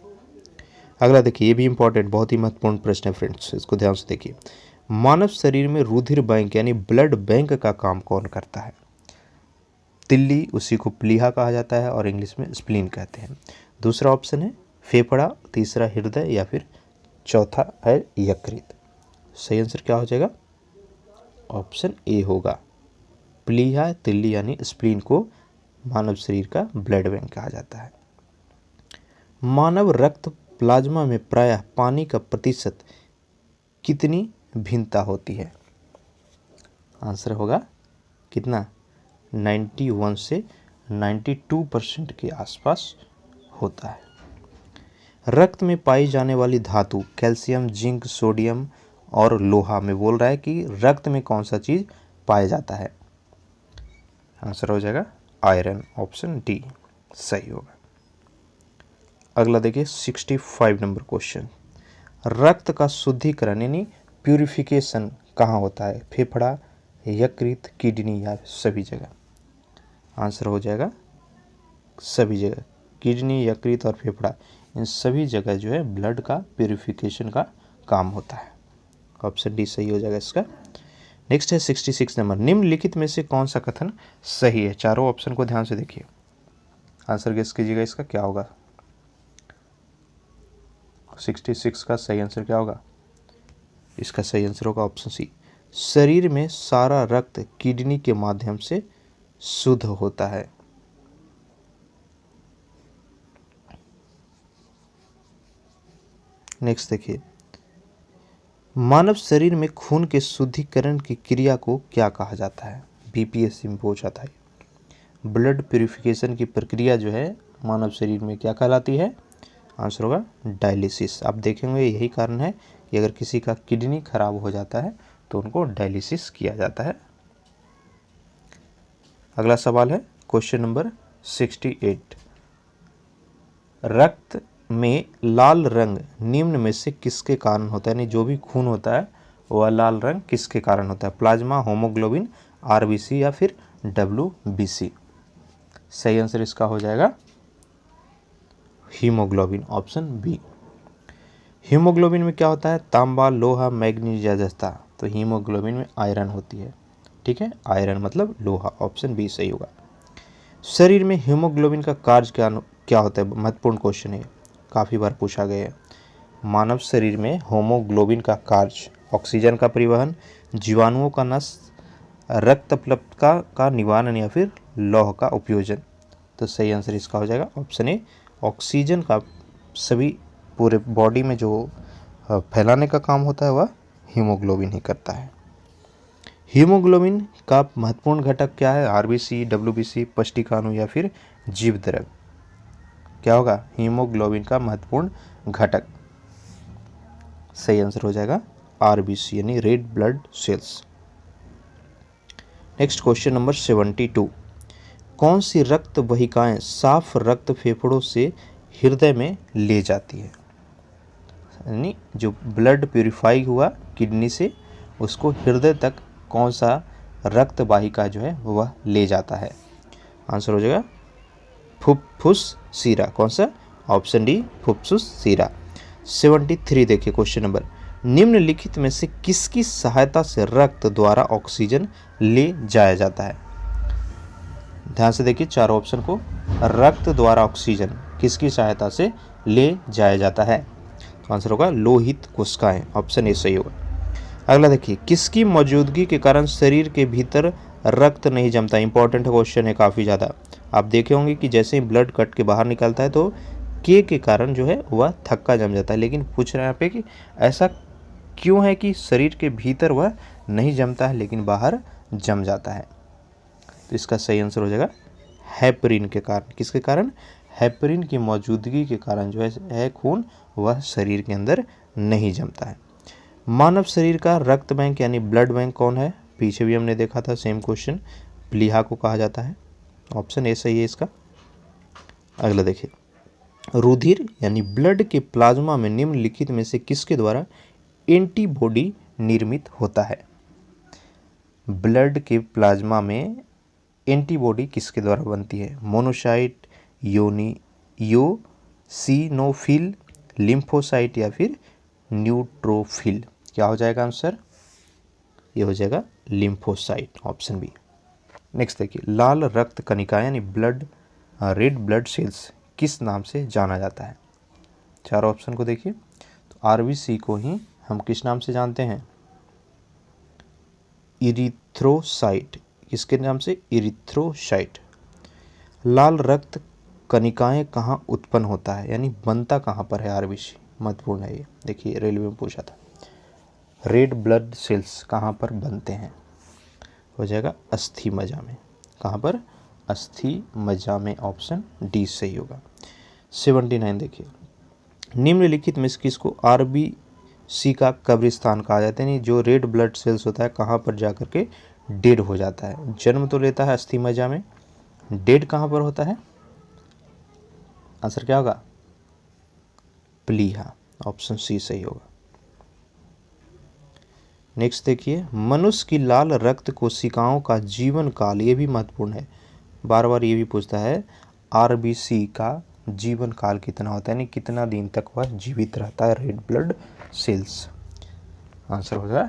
अगला देखिए, ये भी इंपॉर्टेंट, बहुत ही महत्वपूर्ण प्रश्न है फ्रेंड्स, इसको ध्यान से देखिए। मानव शरीर में रुधिर बैंक यानी ब्लड बैंक का काम कौन करता है? तिल्ली, उसी को प्लीहा कहा जाता है और इंग्लिश में स्प्लीन कहते हैं। दूसरा ऑप्शन है फेफड़ा, तीसरा हृदय या फिर चौथा है यकृत। सही आंसर क्या हो जाएगा? ऑप्शन ए होगा। प्लीहा, तिल्ली यानी स्प्लीन को मानव शरीर का ब्लड बैंक कहा जाता है। मानव रक्त प्लाज्मा में प्रायः पानी का प्रतिशत कितनी भिन्नता होती है? आंसर होगा कितना? 91 से 92% के आसपास होता है। रक्त में पाई जाने वाली धातु कैल्शियम, जिंक, सोडियम और लोहा में बोल रहा है कि रक्त में कौन सा चीज़ पाया जाता है? आंसर हो जाएगा आयरन। ऑप्शन डी सही होगा। अगला देखिए 65 नंबर क्वेश्चन, रक्त का शुद्धिकरण यानी प्यूरिफिकेशन कहाँ होता है? फेफड़ा, यकृत, किडनी या सभी जगह? आंसर हो जाएगा सभी जगह। किडनी, यकृत और फेफड़ा, इन सभी जगह जो है ब्लड का प्यूरिफिकेशन का काम होता है। ऑप्शन डी सही हो जाएगा इसका। नेक्स्ट है 66 नंबर, निम्नलिखित में से कौन सा कथन सही है? चारों ऑप्शन को ध्यान से देखिए, आंसर गेस कीजिएगा इसका क्या होगा। 66 का सही आंसर क्या होगा? इसका सही आंसर होगा ऑप्शन सी। शरीर में सारा रक्त किडनी के माध्यम से शुद्ध होता है। नेक्स्ट देखिए, मानव शरीर में खून के शुद्धिकरण की क्रिया को क्या कहा जाता है? बीपीएससी में पूछा था। ब्लड प्यूरिफिकेशन की प्रक्रिया जो है मानव शरीर में क्या कहलाती है? आंसर होगा डायलिसिस। आप देखेंगे यही कारण है कि अगर किसी का किडनी खराब हो जाता है तो उनको डायलिसिस किया जाता है। अगला सवाल है क्वेश्चन नंबर 68। रक्त में लाल रंग निम्न में से किसके कारण होता है? यानी जो भी खून होता है वह लाल रंग किसके कारण होता है? प्लाज्मा, होमोग्लोबिन, आरबीसी या फिर डब्ल्यूबीसी? सही आंसर इसका हो जाएगा हीमोग्लोबिन, ऑप्शन बी। हीमोग्लोबिन में क्या होता है? तांबा, लोहा, मैग्नीज या जस्ता। तो हीमोग्लोबिन में आयरन होती है। ठीक है, आयरन मतलब लोहा, ऑप्शन बी सही होगा। शरीर में हीमोग्लोबिन का कार्य क्या होता है? महत्वपूर्ण क्वेश्चन है, काफ़ी बार पूछा गया है। मानव शरीर में हीमोग्लोबिन का कार्य ऑक्सीजन का परिवहन, जीवाणुओं का नष्ट, रक्त प्लवता का निवारण या फिर लौह का उपयोजन। तो सही आंसर इसका हो जाएगा ऑप्शन ए, ऑक्सीजन का सभी पूरे बॉडी में जो फैलाने का काम होता है वह हीमोग्लोबिन ही करता है। हीमोग्लोबिन का महत्वपूर्ण घटक क्या है? आरबीसी, डब्ल्यूबीसी, पष्टिकाणु या फिर जीवद्रव्य? क्या होगा हीमोग्लोबिन का महत्वपूर्ण घटक? सही आंसर हो जाएगा आरबीसी यानी red blood cells. Next question number 72। कौन सी रक्त वाहिकाएं साफ रक्त फेफड़ों से हृदय में ले जाती है? यानी जो ब्लड प्यूरिफाई हुआ किडनी से उसको हृदय तक कौन सा रक्त वाहिका जो है वह ले जाता है? आंसर हो जाएगा फुफ्फुस सीरा। कौन सा? ऑप्शन डी, फुफ्फुस सीरा। 73 देखिए क्वेश्चन नंबर, निम्नलिखित में से किसकी सहायता से रक्त द्वारा ऑक्सीजन ले जाया जाता है? ध्यान से देखिए चारों ऑप्शन को। रक्त द्वारा ऑक्सीजन किसकी सहायता से ले जाया जाता है? तो आंसर होगा लोहित कोशिकाएं, ऑप्शन ए सही होगा। अगला देखिए, किसकी मौजूदगी के कारण शरीर के भीतर रक्त नहीं जमता? इंपॉर्टेंट क्वेश्चन है काफ़ी ज़्यादा। आप देखे होंगे कि जैसे ही ब्लड कट के बाहर निकलता है तो के कारण जो है वह थक्का जम जाता है, लेकिन पूछ रहे हैं यहाँ पे कि ऐसा क्यों है कि शरीर के भीतर वह नहीं जमता है लेकिन बाहर जम जाता है? तो इसका सही आंसर हो जाएगा हेपरिन के कारण। किसके कारण? हेपरिन की मौजूदगी के कारण जो है खून वह शरीर के अंदर नहीं जमता है। मानव शरीर का रक्त बैंक यानी ब्लड बैंक कौन है? पीछे भी हमने देखा था सेम क्वेश्चन, प्लीहा को कहा जाता है, ऑप्शन ए सही है इसका। अगला देखिए, रुधिर यानी ब्लड के प्लाज्मा में निम्नलिखित में से किसके द्वारा एंटीबॉडी निर्मित होता है? ब्लड के प्लाज्मा में एंटीबॉडी किसके द्वारा बनती है? मोनोसाइट, योसिनोफिल, लिम्फोसाइट या फिर न्यूट्रोफिल? क्या हो जाएगा आंसर? ये हो जाएगा लिम्फोसाइट, ऑप्शन बी। नेक्स्ट देखिए, लाल रक्त कणिका यानी रेड ब्लड सेल्स किस नाम से जाना जाता है? चारों ऑप्शन को देखिए। तो आरबीसी को ही हम किस नाम से जानते हैं? इरिथ्रोसाइट। किसके नाम से? इरिथ्रोसाइट। लाल रक्त कणिकाएं कहाँ उत्पन्न होता है यानी बनता कहाँ पर है आरबीसी? महत्वपूर्ण है ये, देखिए रेलवे में पूछा था। रेड ब्लड सेल्स कहाँ पर बनते हैं? हो जाएगा अस्थि मज्जा में। कहाँ पर? अस्थि मज्जा में, ऑप्शन डी सही होगा। 79 देखिए, निम्नलिखित में से किसको आरबीसी का कब्रिस्तान कहा जाता है? यानी जो रेड ब्लड सेल्स होता है कहाँ पर जाकर के डेड हो जाता है? जन्म तो लेता है अस्थि मज्जा में, डेड कहाँ पर होता है? आंसर क्या होगा? प्लीहा, ऑप्शन सी सही होगा। नेक्स्ट देखिए, मनुष्य की लाल रक्त कोशिकाओं का जीवन काल, ये भी महत्वपूर्ण है, बार बार ये भी पूछता है आरबीसी का जीवन काल कितना होता है, यानी कितना दिन तक वह जीवित रहता है रेड ब्लड सेल्स? आंसर होगा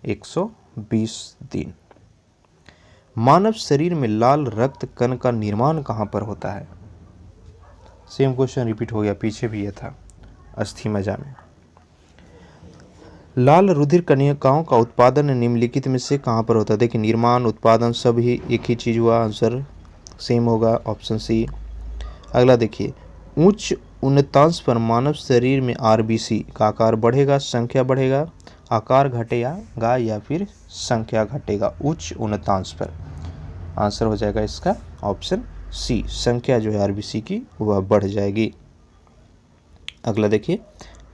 120 दिन। मानव शरीर में लाल रक्त कण का निर्माण कहाँ पर होता है? सेम क्वेश्चन रिपीट हो गया, पीछे भी ये था, अस्थि मज्जा में। लाल रुधिर कणिकाओं का उत्पादन निम्नलिखित में से कहाँ पर होता है? देखिए निर्माण, उत्पादन सब ही एक ही चीज़ हुआ, आंसर सेम होगा ऑप्शन सी। अगला देखिए, उच्च उन्नतांश पर मानव शरीर में आरबीसी का आकार बढ़ेगा, संख्या बढ़ेगा, आकार घटेगा या फिर संख्या घटेगा? उच्च उन्नतांश पर आंसर हो जाएगा इसका ऑप्शन सी, संख्या जो है आरबीसी की वह बढ़ जाएगी। अगला देखिए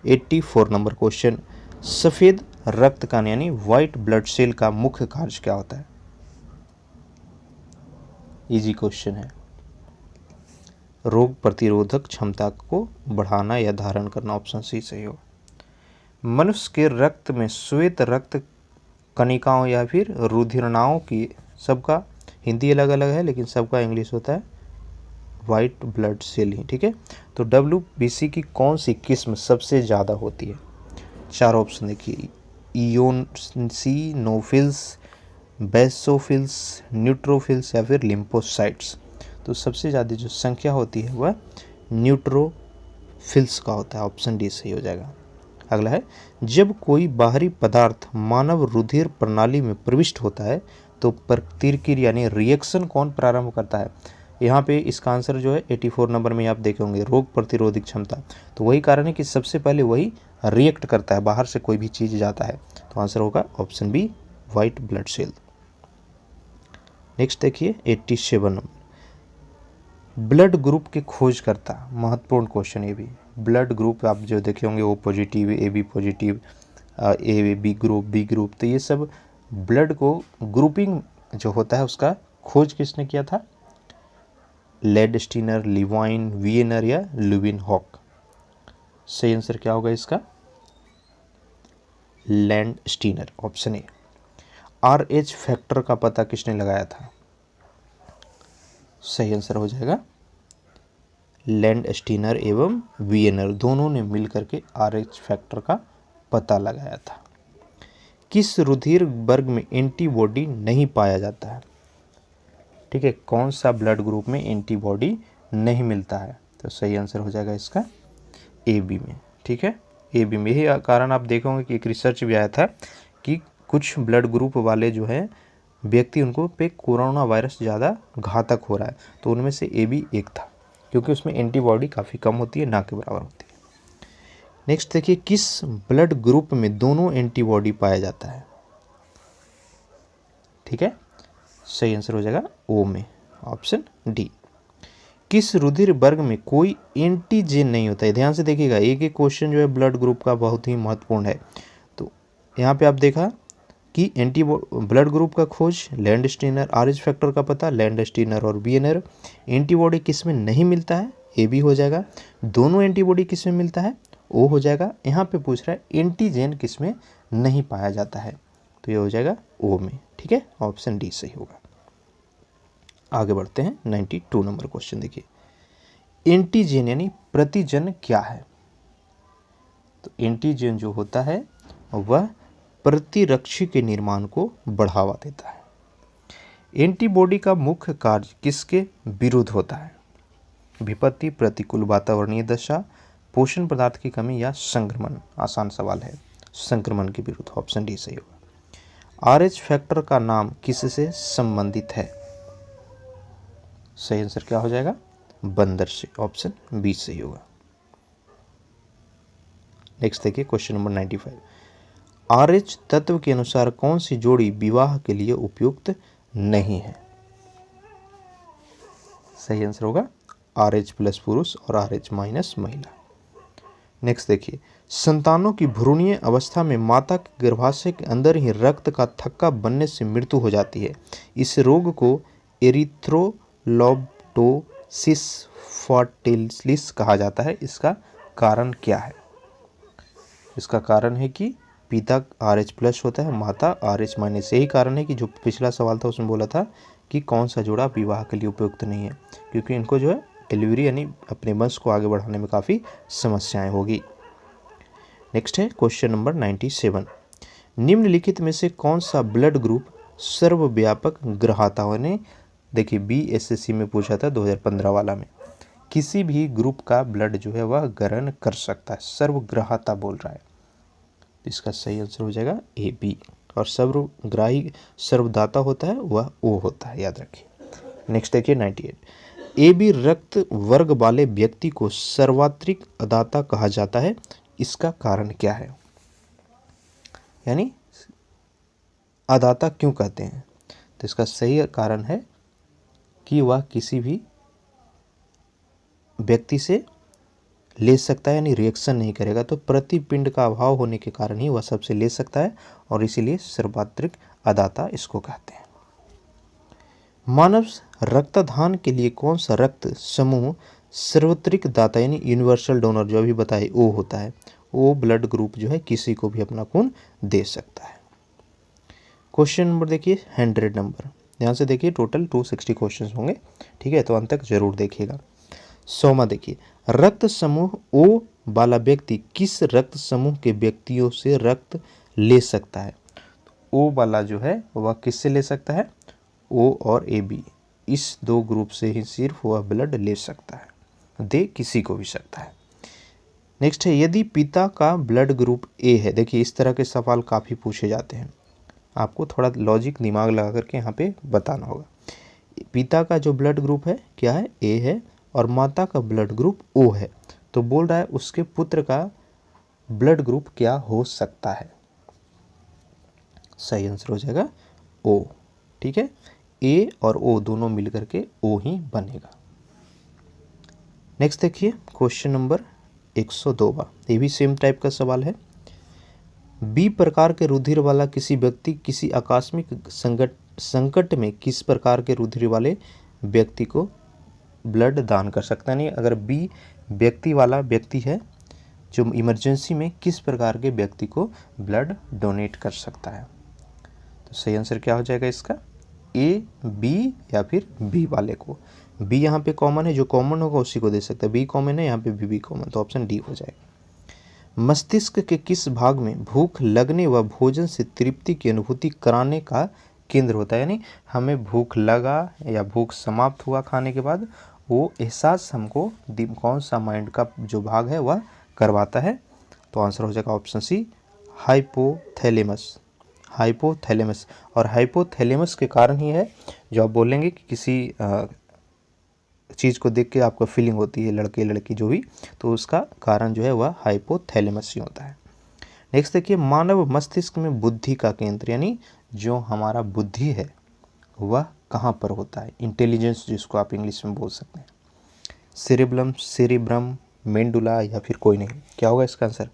84 नंबर क्वेश्चन, सफेद रक्त कण यानी व्हाइट ब्लड सेल का मुख्य कार्य क्या होता है? इजी क्वेश्चन है। रोग प्रतिरोधक क्षमता को बढ़ाना या धारण करना, ऑप्शन सी सही हो। मनुष्य के रक्त में श्वेत रक्त कणिकाओं या फिर रुधिरनाओं की, सबका हिंदी अलग अलग है लेकिन सबका इंग्लिश होता है वाइट ब्लड सेल ही, ठीक है। तो WBC की कौन सी किस्म सबसे ज़्यादा होती है? चार ऑप्शन देखिए, इयोसिनोफिल्स, बेसोफिल्स, न्यूट्रोफिल्स या फिर लिम्फोसाइट्स। तो सबसे ज़्यादा जो संख्या होती है वह न्यूट्रोफिल्स का होता है, ऑप्शन डी सही हो जाएगा। अगला है, जब कोई बाहरी पदार्थ मानव रुधिर प्रणाली में प्रविष्ट होता है तो प्रतिक्रिया यानी रिएक्शन कौन प्रारंभ करता है? यहाँ पे इसका आंसर जो है 84 नंबर में आप देखे होंगे, रोग प्रतिरोधक क्षमता। तो वही कारण है कि सबसे पहले वही रिएक्ट करता है, बाहर से कोई भी चीज़ जाता है। तो आंसर होगा option B, white blood cell. Next देखिए 87 नंबर, ब्लड ग्रुप के खोज करता, महत्वपूर्ण क्वेश्चन ये भी। ब्लड ग्रुप आप जो देखे होंगे, O positive, A B positive, A B group, B group, तो ये सब ब्लड को ग्रुपिंग जो होता है उसका खोज किसने किया था? लैंडस्टीनर, लिवाइन, वियनर या लुविनहॉक? सही आंसर क्या होगा इसका? Landsteiner, option A. RH factor का पता किसने लगाया था? सही आंसर हो जाएगा लैंडस्टीनर एवं वियनर, दोनों ने मिलकर के RH फैक्टर का पता लगाया था। किस रुधिर वर्ग में एंटीबॉडी नहीं पाया जाता है? ठीक है, कौन सा ब्लड ग्रुप में एंटीबॉडी नहीं मिलता है? तो सही आंसर हो जाएगा इसका AB में, ठीक है, AB में। यही कारण आप देखोगे कि एक रिसर्च भी आया था कि कुछ ब्लड ग्रुप वाले जो है व्यक्ति, उनको पे कोरोना वायरस ज़्यादा घातक हो रहा है, तो उनमें से AB एक था, क्योंकि उसमें एंटीबॉडी काफ़ी कम होती है, ना के बराबर होती है। नेक्स्ट देखिए, किस ब्लड ग्रुप में दोनों एंटीबॉडी पाया जाता है? ठीक है, सही आंसर हो जाएगा O में, ऑप्शन डी। किस रुधिर वर्ग में कोई एंटीजन नहीं होता है? ध्यान से देखिएगा, एक एक क्वेश्चन जो है ब्लड ग्रुप का बहुत ही महत्वपूर्ण है। तो यहाँ पे आप देखा कि ब्लड ग्रुप का खोज, लैंडस्टीनर, RH फैक्टर का पता, लैंडस्टीनर और वियनर। एंटीबॉडी किस में नहीं मिलता है? AB हो जाएगा। दोनों एंटीबॉडी किस में मिलता है? O हो जाएगा। यहाँ पे पूछ रहा है एंटीजन किस में नहीं पाया जाता है? तो ये हो जाएगा O में, ठीक है, ऑप्शन डी सही होगा। आगे बढ़ते हैं 92 नंबर क्वेश्चन देखिए, एंटीजन यानी प्रतिजन क्या है? तो एंटीजन जो होता है वह प्रतिरक्षी के निर्माण को बढ़ावा देता है। एंटीबॉडी का मुख्य कार्य किसके विरुद्ध होता है? विपत्ति, प्रतिकूल वातावरणीय दशा, पोषण पदार्थ की कमी या संक्रमण? आसान सवाल है, संक्रमण के विरुद्ध, ऑप्शन डी सही होगा। RH फैक्टर का नाम किससे संबंधित है? सही आंसर क्या हो जाएगा? बंदर से, ऑप्शन बी सही होगा। नेक्स्ट देखिए क्वेश्चन नंबर 95, RH तत्व के अनुसार कौन सी जोड़ी विवाह के लिए उपयुक्त नहीं है? सही आंसर होगा RH प्लस पुरुष और RH माइनस महिला। नेक्स्ट देखिए, संतानों की भ्रूणीय अवस्था में माता के गर्भाशय के अंदर ही रक्त का थक्का बनने से मृत्यु हो जाती है। इस रोग को एरिथ्रोलोब्टोसिस फर्टिलिस कहा जाता है। इसका कारण क्या है? इसका कारण है कि पिता RH प्लस होता है, माता RH माइनस। यही कारण है कि जो पिछला सवाल था उसमें बोला था कि कौन सा जोड़ा विवाह के लिए उपयुक्त नहीं है, क्योंकि इनको जो है डिलीवरी यानी अपने वंश को आगे बढ़ाने में काफ़ी समस्याएं होगी। नेक्स्ट है क्वेश्चन नंबर 97, निम्नलिखित में से कौन सा ब्लड ग्रुप सर्वव्यापक ग्राह्यता होने? देखिए BSSC में पूछा था 2015 वाला में, किसी भी ग्रुप का ब्लड जो है वह ग्रहण कर सकता है, सर्वग्राह्यता बोल रहा है। तो इसका सही आंसर हो जाएगा ए बी। और सर्वग्राही सर्वदाता होता है वह ओ होता है, याद रखिए। नेक्स्ट देखिए 98, ए बी रक्त वर्ग वाले व्यक्ति को सर्वाधिक अदाता कहा जाता है, इसका कारण क्या है? यानी अदाता क्यों कहते हैं? तो इसका सही कारण है कि वह किसी भी व्यक्ति से ले सकता है, यानी रिएक्शन नहीं करेगा, तो प्रतिपिंड का अभाव होने के कारण ही वह सबसे ले सकता है और इसीलिए सर्वाधिक अदाता इसको कहते हैं। मानव रक्तदान के लिए कौन सा रक्त समूह सर्वाधिक दाता यानी यूनिवर्सल डोनर जो अभी बताए ओ होता है? ओ ब्लड ग्रुप जो है किसी को भी अपना खून दे सकता है। क्वेश्चन नंबर देखिए 100 नंबर, ध्यान से देखिए, टोटल 260 क्वेश्चन होंगे, ठीक है, तो अंत तक जरूर देखिएगा। 100वां देखिए, रक्त समूह ओ वाला व्यक्ति किस रक्त समूह के व्यक्तियों से रक्त ले सकता है? ओ वाला जो है वह किससे ले सकता है? ओ और ए बी, इस दो ग्रुप से ही सिर्फ वह ब्लड ले सकता है, दे किसी को भी सकता है। नेक्स्ट है, यदि पिता का ब्लड ग्रुप ए है, देखिए इस तरह के सवाल काफ़ी पूछे जाते हैं, आपको थोड़ा लॉजिक दिमाग लगा करके यहाँ पे बताना होगा। पिता का जो ब्लड ग्रुप है क्या है? ए है, और माता का ब्लड ग्रुप ओ है, तो बोल रहा है उसके पुत्र का ब्लड ग्रुप क्या हो सकता है? सही आंसर हो जाएगा ओ, ठीक है, ए और ओ दोनों मिलकर के ओ ही बनेगा। नेक्स्ट देखिए क्वेश्चन नंबर 102, ये भी सेम टाइप का सवाल है। बी प्रकार के रुधिर वाला किसी व्यक्ति किसी आकस्मिक संकट में किस प्रकार के रुधिर वाले व्यक्ति को ब्लड दान कर सकता है? नहीं, अगर बी व्यक्ति वाला व्यक्ति है जो इमरजेंसी में किस प्रकार के व्यक्ति को ब्लड डोनेट कर सकता है? तो सही आंसर क्या हो जाएगा इसका? ए बी या फिर बी वाले को। बी यहाँ पे कॉमन है, जो कॉमन होगा उसी को दे सकता है, बी कॉमन है यहाँ पे, बी कॉमन, तो ऑप्शन डी हो जाएगा। मस्तिष्क के किस भाग में भूख लगने व भोजन से तृप्ति की अनुभूति कराने का केंद्र होता है? यानी हमें भूख लगा या भूख समाप्त हुआ खाने के बाद, वो एहसास हमको कौन सा माइंड का जो भाग है वह करवाता है? तो आंसर हो जाएगा ऑप्शन सी, हाइपोथैलेमस। हाइपोथैलेमस, और हाइपोथैलेमस के कारण ही है जो आप बोलेंगे कि किसी चीज़ को देख के आपको फीलिंग होती है, लड़के लड़की जो भी, तो उसका कारण जो है वह हाइपोथैलेमस ही होता है। नेक्स्ट देखिए, मानव मस्तिष्क में बुद्धि का केंद्र यानी जो हमारा बुद्धि है वह कहाँ पर होता है? इंटेलिजेंस जिसको आप इंग्लिश में बोल सकते हैं। सेरेब्रम, सेरेब्रम, मेंडुला या फिर कोई नहीं, क्या होगा इसका आंसर?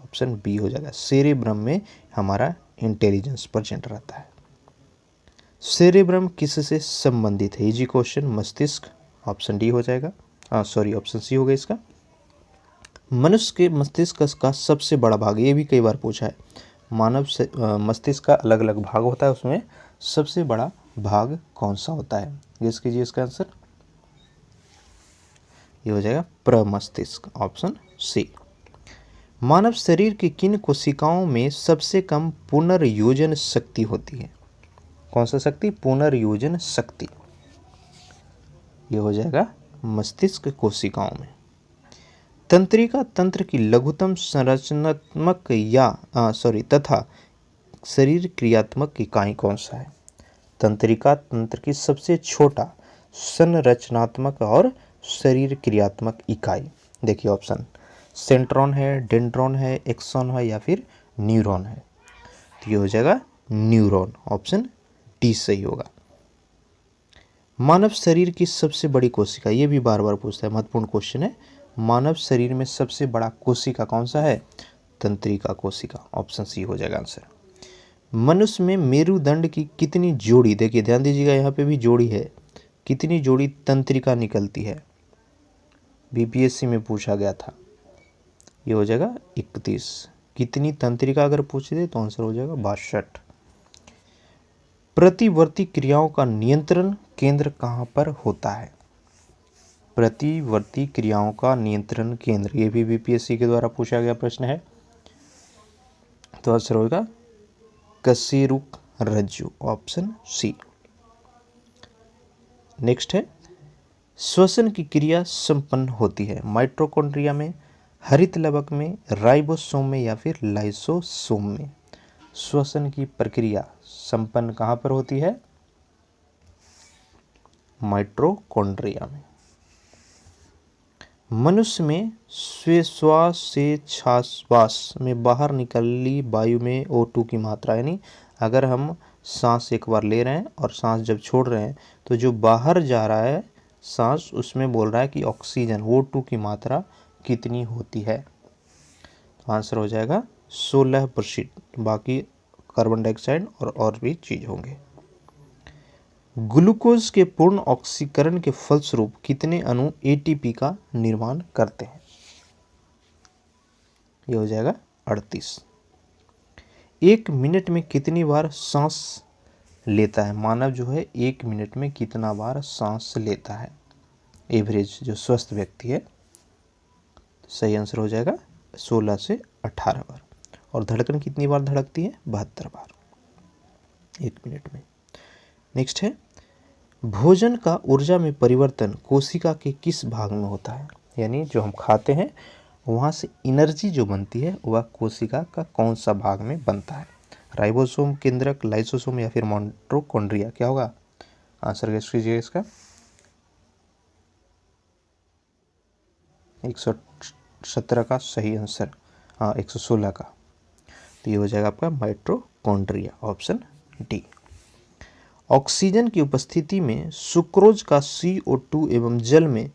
ऑप्शन बी हो जाएगा, सेरेब्रम में हमारा इंटेलिजेंस प्रेजेंट रहता है। सेरेब्रम किससे संबंधित है? इजी क्वेश्चन, मस्तिष्क, ऑप्शन डी हो जाएगा, सॉरी ऑप्शन सी हो गया इसका। मनुष्य के मस्तिष्क का सबसे बड़ा भाग, ये भी कई बार पूछा है, मानव से मस्तिष्क का अलग अलग भाग होता है, उसमें सबसे बड़ा भाग कौन सा होता है? गेस कीजिए इसका आंसर, ये हो जाएगा प्रमस्तिष्क, ऑप्शन सी। मानव शरीर की किन कोशिकाओं में सबसे कम पुनर्योजन शक्ति होती है? कौन सा शक्ति? पुनर्योजन शक्ति, ये हो जाएगा मस्तिष्क कोशिकाओं में। तंत्रिका तंत्र की लघुतम संरचनात्मक तथा शरीर क्रियात्मक इकाई कौन सा है? तंत्रिका तंत्र की सबसे छोटा संरचनात्मक और शरीर क्रियात्मक इकाई, देखिए ऑप्शन, सेंट्रॉन है, डेंड्रॉन है, एक्सॉन है या फिर न्यूरॉन है, तो ये हो जाएगा न्यूरॉन, ऑप्शन डी सही होगा। मानव शरीर की सबसे बड़ी कोशिका, ये भी बार बार पूछता है, महत्वपूर्ण क्वेश्चन है, मानव शरीर में सबसे बड़ा कोशिका कौन सा है? तंत्रिका कोशिका, ऑप्शन सी हो जाएगा आंसर। मनुष्य में मेरुदंड की कितनी जोड़ी, देखिए ध्यान दीजिएगा यहाँ पे भी जोड़ी है, कितनी जोड़ी तंत्रिका निकलती है? बीपीएससी में पूछा गया था, ये हो जाएगा 31। कितनी तंत्रिका अगर पूछ दे तो आंसर हो जाएगा 62। प्रतिवर्ती क्रियाओं का नियंत्रण केंद्र कहाँ पर होता है? प्रतिवर्ती क्रियाओं का नियंत्रण केंद्र, ये भी बीपीएससी के द्वारा पूछा गया प्रश्न है, तो आंसर होगा कशेरुक रज्जु, ऑप्शन सी। नेक्स्ट है, श्वसन की क्रिया संपन्न होती है माइटोकॉन्ड्रिया में, हरित लवक में, राइबोसोम में या फिर लाइसोसोम में श्वसन की प्रक्रिया संपन्न कहाँ पर होती है? माइटोकॉन्ड्रिया में। मनुष्य में श्वास से छाछवास में बाहर निकली वायु में O2 की मात्रा, यानी अगर हम सांस एक बार ले रहे हैं और सांस जब छोड़ रहे हैं तो जो बाहर जा रहा है सांस, उसमें बोल रहा है कि ऑक्सीजन O2 की मात्रा कितनी होती है? तो आंसर हो जाएगा 16%। बाकी कार्बन डाइऑक्साइड और भी चीज होंगे। ग्लूकोज के पूर्ण ऑक्सीकरण के फलस्वरूप कितने अणु ATP का निर्माण करते हैं? ये हो जाएगा 38। 1 मिनट में कितनी बार सांस लेता है मानव? जो है 1 मिनट में कितना बार सांस लेता है एवरेज, जो स्वस्थ व्यक्ति है? सही आंसर हो जाएगा 16 से 18 बार। और धड़कन कितनी बार धड़कती है? 72 बार 1 मिनट में। नेक्स्ट है, भोजन का ऊर्जा में परिवर्तन कोशिका के किस भाग में होता है? यानी जो हम खाते हैं वहाँ से एनर्जी जो बनती है वह कोशिका का कौन सा भाग में बनता है? राइबोसोम, केंद्रक, लाइसोसोम या फिर माइटोकॉन्ड्रिया? क्या होगा? आंसर गेस कीजिए इसका। 117 का सही आंसर, हाँ 116 का। तो ये हो जाएगा आपका माइटोकॉन्ड्रिया, ऑप्शन डी। ऑक्सीजन की उपस्थिति में सुक्रोज का CO2 एवं जल में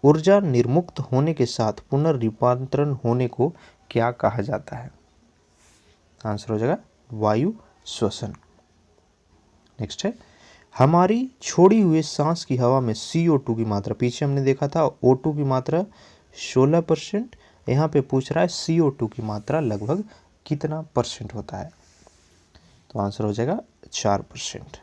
ऊर्जा निर्मुक्त होने के साथ पुनर्रूपांतरण होने को क्या कहा जाता है? आंसर हो जाएगा वायु श्वसन। नेक्स्ट है, हमारी छोड़ी हुई सांस की हवा में CO2 की मात्रा, पीछे हमने देखा था O2 की मात्रा 16%, यहाँ पे पूछ रहा है CO2 की मात्रा लगभग कितना % होता है? तो आंसर हो जाएगा 4%।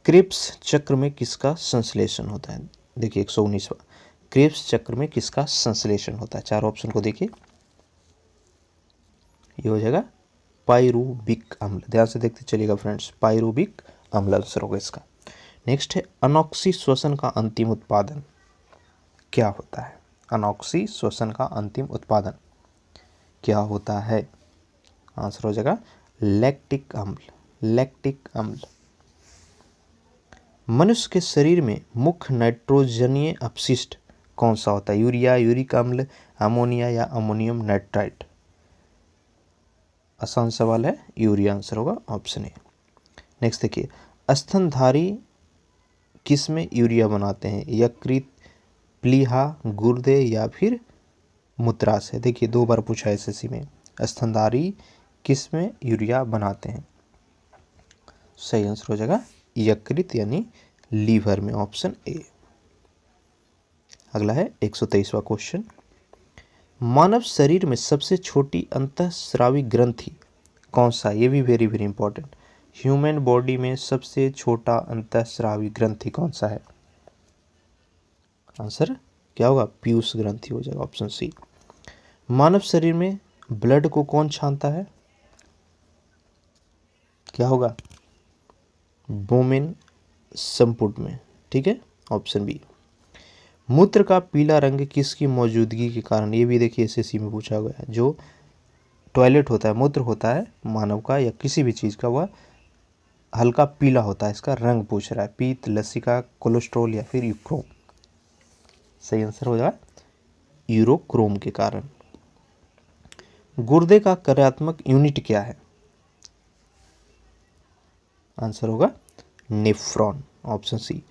क्रेब्स चक्र में किसका संश्लेषण होता है? देखिए 119वां, क्रेब्स चक्र में किसका संश्लेषण होता है? 4 ऑप्शन को देखिए। ये हो जाएगा पाइरूबिक अम्ल। ध्यान से देखते चलिएगा फ्रेंड्स, पाइरूबिक अम्ल आंसर होगा इसका। नेक्स्ट है, अनॉक्सी श्वसन का अंतिम उत्पादन क्या होता है? अनॉक्सी श्वसन का अंतिम उत्पादन क्या होता है? आंसर हो जाएगा लैक्टिक अम्ल। लैक्टिक अम्ल। मनुष्य के शरीर में मुख्य नाइट्रोजनीय अपशिष्ट कौन सा होता है? यूरिया, यूरिक अम्ल, अमोनिया या अमोनियम नाइट्राइट? आसान सवाल है, यूरिया आंसर होगा, ऑप्शन ए। नेक्स्ट देखिए, स्तनधारी किस में यूरिया बनाते हैं? यकृत, प्लीहा, गुर्दे या फिर मूत्राशय? देखिए 2 बार पूछा है SSC में, स्तनधारी किस में यूरिया बनाते हैं? सही आंसर हो जाएगा यकृत यानी लीवर में, ऑप्शन ए। अगला है 123वां क्वेश्चन, मानव शरीर में सबसे छोटी अंतःस्रावी ग्रंथि कौन सा? ये भी very very important. Human body में सबसे छोटा अंतःस्रावी ग्रंथि कौन सा है? आंसर क्या होगा? पीयूष ग्रंथि हो जाएगा, ऑप्शन सी। मानव शरीर में ब्लड को कौन छानता है? क्या होगा? बोमेन संपुट में, ठीक है, ऑप्शन बी। मूत्र का पीला रंग किसकी मौजूदगी के कारण? ये भी देखिए SSC में पूछा गया है। जो टॉयलेट होता है, मूत्र होता है मानव का या किसी भी चीज़ का, वह हल्का पीला होता है, इसका रंग पूछ रहा है। पीत, लसिका, कोलेस्ट्रॉल या फिर यूरोक्रोम? सही आंसर हो जाएगा यूरोक्रोम के कारण। गुर्दे का कार्यात्मक यूनिट क्या है? आंसर होगा नेफ्रॉन, ऑप्शन सी।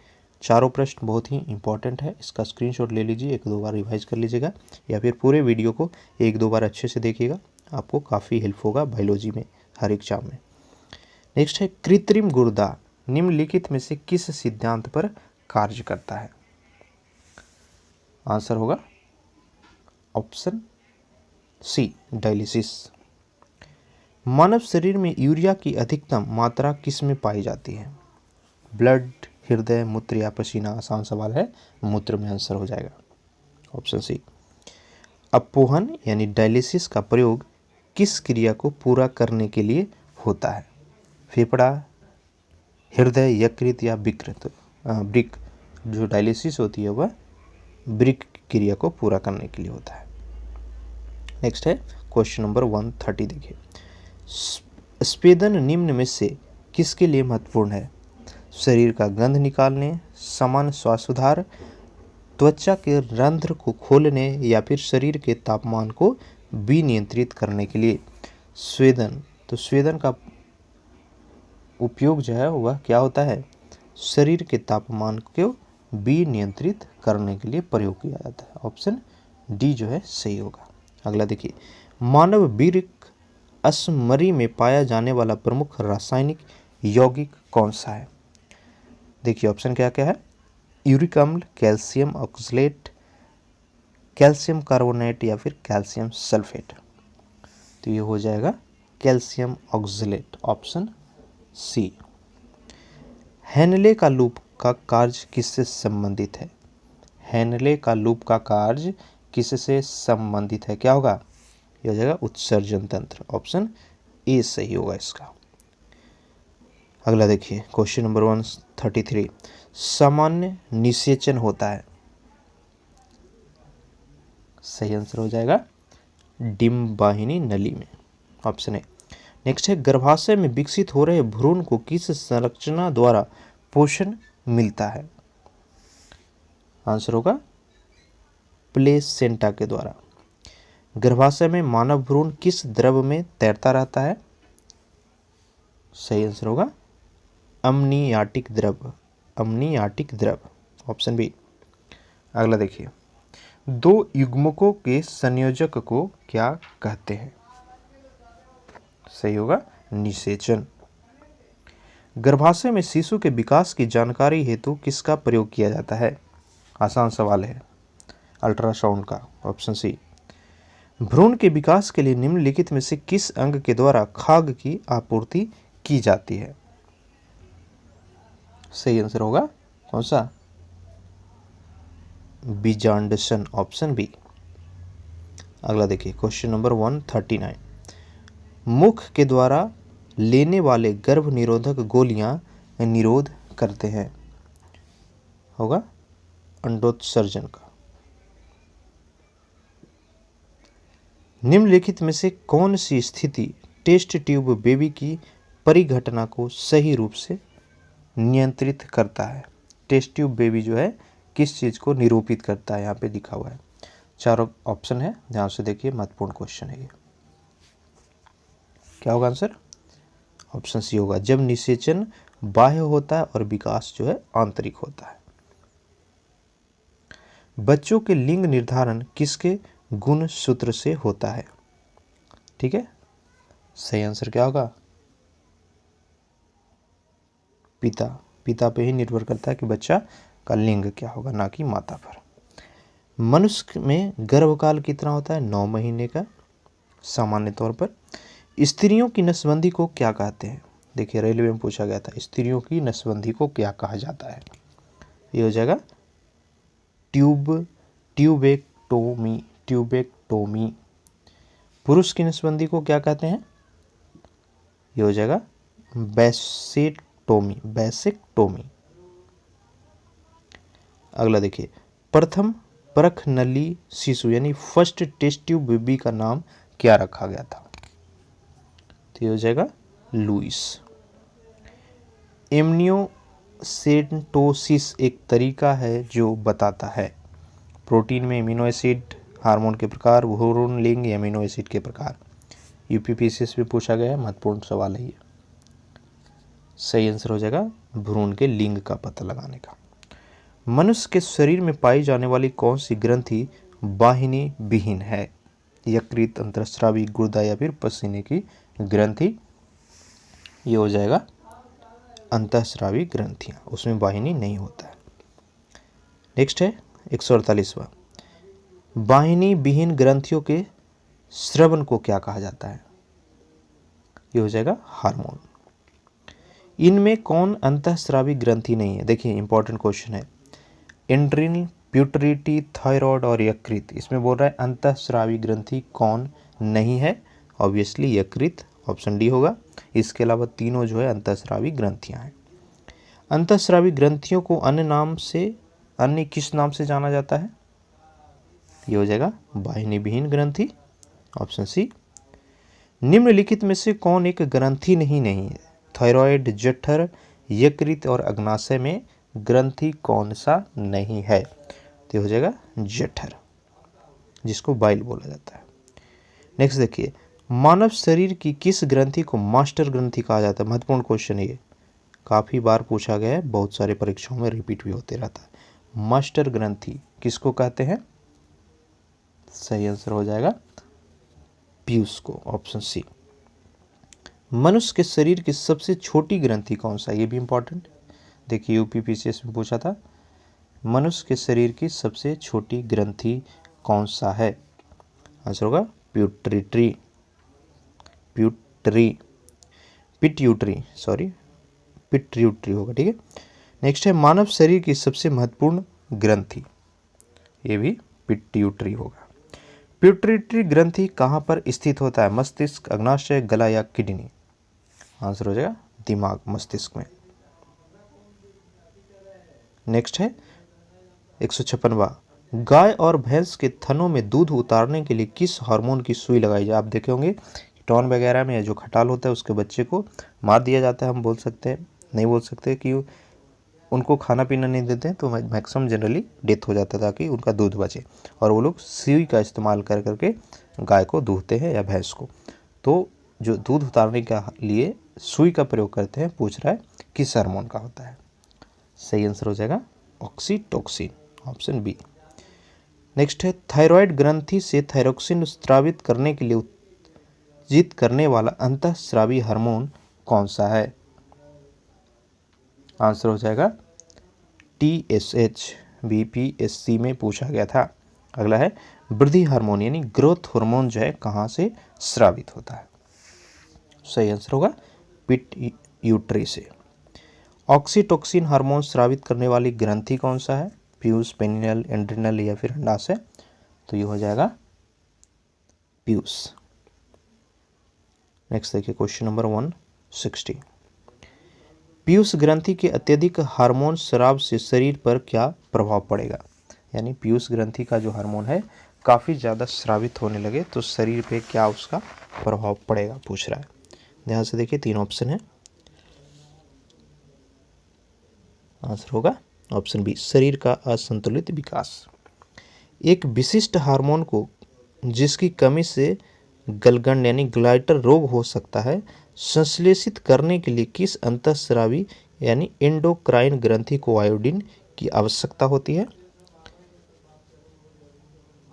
चारों प्रश्न बहुत ही इंपॉर्टेंट है, इसका स्क्रीनशॉट ले लीजिए, 1-2 बार रिवाइज कर लीजिएगा या फिर पूरे वीडियो को 1-2 बार अच्छे से देखिएगा, आपको काफ़ी हेल्प होगा बायोलॉजी में हर एग्जाम में। नेक्स्ट है, कृत्रिम गुर्दा निम्नलिखित में से किस सिद्धांत पर कार्य करता है? आंसर होगा ऑप्शन सी, डायलिसिस। मानव शरीर में यूरिया की अधिकतम मात्रा किस में पाई जाती है? ब्लड, हृदय, मूत्र या पसीना? आसान सवाल है, मूत्र में आंसर हो जाएगा, ऑप्शन सी। अपपोहन यानी डायलिसिस का प्रयोग किस क्रिया को पूरा करने के लिए होता है? फेफड़ा, हृदय, यकृत या वृक्क? जो डायलिसिस होती है वह ब्रिक क्रिया को पूरा करने के लिए होता है। नेक्स्ट है क्वेश्चन नंबर 130। देखिए, स्वेदन निम्न में से किसके लिए महत्वपूर्ण है? शरीर का गंध निकालने, सामान्य श्वास सुधार, त्वचा के रंध्र को खोलने या फिर शरीर के तापमान को विनियंत्रित करने के लिए। स्वेदन, तो स्वेदन का उपयोग जो है वह क्या होता है? शरीर के तापमान को विनियंत्रित करने के लिए प्रयोग किया जाता है। ऑप्शन डी जो है सही होगा। अगला देखिए, मानव वीर्य असमरी में पाया जाने वाला प्रमुख रासायनिक यौगिक कौन सा है? देखिए ऑप्शन क्या क्या है? यूरिक अम्ल, कैल्शियम ऑक्सलेट, कैल्शियम कार्बोनेट या फिर कैल्शियम सल्फेट। तो ये हो जाएगा calcium oxalate, option C. Henle का लूप का कार्य किससे संबंधित है? हेनले का लूप का कार्य किससे संबंधित है? क्या होगा? ये हो जाएगा उत्सर्जन तंत्र, ऑप्शन ए सही होगा इसका। अगला देखिए क्वेश्चन नंबर 133। सामान्य निषेचन होता है, सही आंसर हो जाएगा डिम्बाहिनी नली में, ऑप्शन ए। नेक्स्ट है, गर्भाशय में विकसित हो रहे भ्रूण को किस संरचना द्वारा पोषण मिलता है? आंसर होगा प्लेसेंटा के द्वारा। गर्भाशय में मानव भ्रूण किस द्रव में तैरता रहता है? सही आंसर होगा अमनियाटिक द्रव, अमनियाटिक द्रव, ऑप्शन बी। अगला देखिए, दो युग्मकों के संयोजक को क्या कहते हैं? सही होगा निषेचन। गर्भाशय में शिशु के विकास की जानकारी हेतु किसका प्रयोग किया जाता है? आसान सवाल है, अल्ट्रासाउंड का, ऑप्शन सी। भ्रूण के विकास के लिए निम्नलिखित में से किस अंग के द्वारा खाद्य की आपूर्ति की जाती है? सही आंसर होगा कौन सा? बीजांडसन, ऑप्शन बी। अगला देखिए क्वेश्चन नंबर 139। मुख के द्वारा लेने वाले गर्भ निरोधक गोलियां निरोध करते हैं, होगा अंडोत्सर्जन का। निम्नलिखित में से कौन सी स्थिति टेस्ट ट्यूब बेबी की परिघटना को सही रूप से नियंत्रित करता है? टेस्ट ट्यूब बेबी जो है किस चीज़ को निरूपित करता है? यहाँ पे लिखा हुआ है, चारों ऑप्शन है, ध्यान से देखिए, महत्वपूर्ण क्वेश्चन है ये। क्या होगा आंसर? ऑप्शन सी होगा, जब निषेचन बाह्य होता है और विकास जो है आंतरिक होता है। बच्चों के लिंग निर्धारण किसके गुण सूत्र से होता है? ठीक है, सही आंसर क्या होगा? पिता, पिता पे ही निर्भर करता है कि बच्चा का लिंग क्या होगा, ना कि माता पर। मनुष्य में गर्भकाल कितना होता है? 9 महीने का सामान्य तौर पर। स्त्रियों की नसबंदी को क्या कहते हैं? देखिए रेलवे में पूछा गया था, स्त्रियों की नसबंदी को क्या कहा जाता है? ये हो जाएगा ट्यूबेक्टोमी, ट्यूबेक्टोमी। पुरुष की नसबंदी को क्या कहते हैं? ये हो जाएगा बैसेक्टोमी, बैसेक्टोमी। अगला देखिए, प्रथम परख नली शिशु यानी फर्स्ट टेस्ट ट्यूब बेबी का नाम क्या रखा गया था? तो ये हो जाएगा लुइस। एमनियोसेंटोसिस एक तरीका है जो बताता है प्रोटीन में एमिनो एसिड, हार्मोन के प्रकार, भ्रूण लिंग, एमिनो एसिड के प्रकार। यूपीपीसीएस में पूछा गया है, महत्वपूर्ण सवाल है ये। सही आंसर हो जाएगा भ्रूण के लिंग का पता लगाने का। मनुष्य के शरीर में पाई जाने वाली कौन सी ग्रंथि वाहिनी विहीन है? यकृत, अंतःस्रावी, गुर्दा या फिर पसीने की ग्रंथि? ये हो जाएगा अंतःस्रावी ग्रंथियां, उसमें वाहिनी नहीं होता है। नेक्स्ट है 148वां, वाहिनी विहीन ग्रंथियों के स्रवन को क्या कहा जाता है? ये हो जाएगा हार्मोन। इनमें कौन अंतःस्रावी ग्रंथि नहीं है? देखिए इंपॉर्टेंट क्वेश्चन है, एंड्रिन, प्यूटरिटी, थायराइड और यकृत, इसमें बोल रहा है अंतःस्रावी ग्रंथि कौन नहीं है? ऑब्वियसली यकृत, ऑप्शन डी होगा। इसके अलावा तीनों जो है अंतःस्रावी ग्रंथियां हैं। अंतःस्रावी ग्रंथियों को अन्य किस नाम से जाना जाता है? ये हो जाएगा वाहिनी विहीन ग्रंथि, ऑप्शन सी। निम्नलिखित में से कौन एक ग्रंथि नहीं है? थायराइड, जठर, यकृत और अग्नाशय में ग्रंथि कौन सा नहीं है? तो हो जाएगा जठर, जिसको बाइल बोला जाता है। नेक्स्ट देखिए, मानव शरीर की किस ग्रंथि को मास्टर ग्रंथि कहा जाता है? महत्वपूर्ण क्वेश्चन है ये, काफ़ी बार पूछा गया है, बहुत सारे परीक्षाओं में रिपीट भी होते रहता है। मास्टर ग्रंथि किसको कहते हैं? सही आंसर हो जाएगा पीयूष को, ऑप्शन सी। मनुष्य के शरीर की सबसे छोटी ग्रंथि कौन सा है? ये भी इंपॉर्टेंट, देखिए यूपीपीसीएस में पूछा था। मनुष्य के शरीर की सबसे छोटी ग्रंथि कौन सा है? आंसर होगा प्यूटरी, पिट्यूटरी होगा, ठीक है। नेक्स्ट है मानव शरीर की सबसे महत्वपूर्ण ग्रंथि, ये भी पिट्यूटरी होगा। पिट्यूटरी ग्रंथि कहाँ पर स्थित होता है? मस्तिष्क, अग्नाशय, गला या किडनी? आंसर हो जाएगा दिमाग, मस्तिष्क में। नेक्स्ट है 156वां, गाय और भैंस के थनों में दूध उतारने के लिए किस हार्मोन की सुई लगाई जाए? आप देखे होंगे टॉन वगैरह में जो खटाल होता है उसके बच्चे को मार दिया जाता है, हम बोल सकते हैं, नहीं बोल सकते कि उनको खाना पीना नहीं देते हैं तो मैक्सिमम जनरली डेथ हो जाता है ताकि उनका दूध बचे, और वो लोग सुई का इस्तेमाल कर करके गाय को दूहते हैं या भैंस को। तो जो दूध उतारने के लिए सुई का प्रयोग करते हैं, पूछ रहा है किस हार्मोन का होता है? सही आंसर हो जाएगा ऑक्सीटोसिन, ऑप्शन बी। नेक्स्ट है थायराइड ग्रंथि से थायरोक्सिन स्रावित करने के लिए उत्तेजित करने वाला अंतःस्रावी हार्मोन कौन सा है? आंसर हो जाएगा TSH, BPSC में पूछा गया था। अगला है वृद्धि हार्मोन यानी ग्रोथ हार्मोन जो है कहाँ से स्रावित होता है? सही आंसर होगा पिट्यूटरी से। ऑक्सीटोसिन हार्मोन स्रावित करने वाली ग्रंथि कौन सा है? पीयूष, पेनिनल, एड्रिनल या फिर अंडाशय? तो ये हो जाएगा पीयूष। नेक्स्ट देखिए क्वेश्चन नंबर 160, पीयूष ग्रंथि के अत्यधिक हार्मोन स्राव से शरीर पर क्या प्रभाव पड़ेगा? यानी पीयूष ग्रंथि का जो हार्मोन है काफ़ी ज़्यादा स्रावित होने लगे तो शरीर पे क्या उसका प्रभाव पड़ेगा, पूछ रहा है। ध्यान से देखिए, 3 ऑप्शन है, आंसर होगा ऑप्शन बी, शरीर का असंतुलित विकास। एक विशिष्ट हार्मोन को जिसकी कमी से गलगंड यानी ग्लाइटर रोग हो सकता है, संश्लेषित करने के लिए किस अंतःस्रावी यानी एंडोक्राइन ग्रंथि को आयोडीन की आवश्यकता होती है?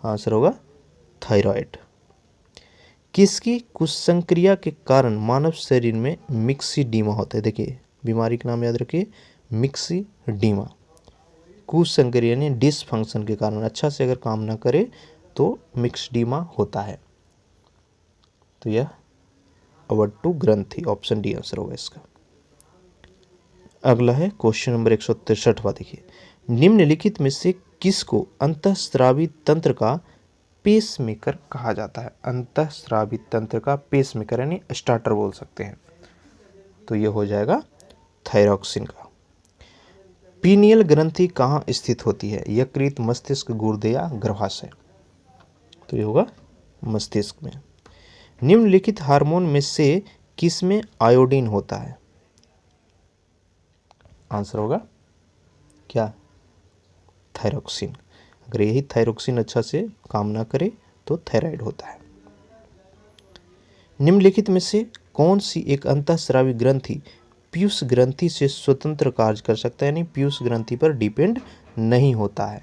आंसर होगा थायराइड। किसकी कुसंक्रिया के कारण मानव शरीर में मिक्सीडीमा होता है? देखिए बीमारी का नाम याद रखिए, मिक्सीडीमा। कुसंक्रिया यानी डिसफंक्शन के कारण, अच्छा से अगर काम ना करे तो मिक्सीडीमा होता है। तो यह अवट्टू ग्रंथि, ऑप्शन डी आंसर होगा इसका। अगला है क्वेश्चन नंबर 163वां, देखिए निम्नलिखित में से किसको अंतःस्रावी तंत्र का पेसमेकर कहा जाता है? अंतःस्रावी तंत्र का पेसमेकर यानी स्टार्टर बोल सकते हैं। तो ये हो जाएगा थायरॉक्सिन का। पीनियल ग्रंथि कहाँ स्थित होती है? यकृत, मस्तिष्क, गुर्दे या गर्भाशय? तो ये होगा मस्तिष्क में। निम्नलिखित हार्मोन में से किसमें आयोडीन होता है? आंसर होगा क्या? थायरोक्सिन। अगर यही थायरोक्सिन अच्छा से काम ना करे तो थायराइड होता है। निम्नलिखित में से कौन सी एक अंतःस्रावी ग्रंथि पीयूष ग्रंथि से स्वतंत्र कार्य कर सकता है, यानी पीयूष ग्रंथि पर डिपेंड नहीं होता है?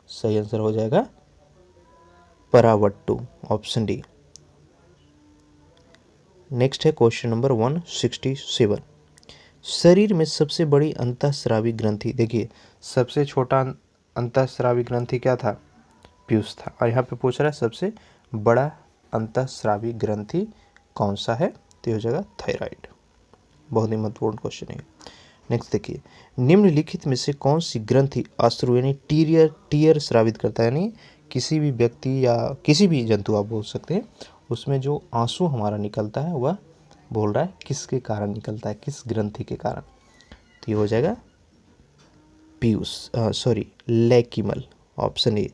सही आंसर हो जाएगा परावट्टू, ऑप्शन डी। नेक्स्ट है क्वेश्चन नंबर 167, शरीर में सबसे बड़ी अंतःस्रावी ग्रंथि, देखिए सबसे छोटा अंतःस्रावी ग्रंथि क्या था? पीयूष था, और यहाँ पे पूछ रहा है सबसे बड़ा अंतःस्रावी ग्रंथि कौन सा है? तो हो जाएगा थायराइड। बहुत ही महत्वपूर्ण क्वेश्चन है। नेक्स्ट देखिए, निम्नलिखित में से कौन सी ग्रंथि अश्रु यानी टीयर स्रावित करता है? यानी किसी भी व्यक्ति या किसी भी जंतु आप बोल सकते हैं, उसमें जो आंसू हमारा निकलता है वह बोल रहा है किसके कारण निकलता है, किस ग्रंथि के कारण? तो ये हो जाएगा Piyush, sorry lacrimal, option A,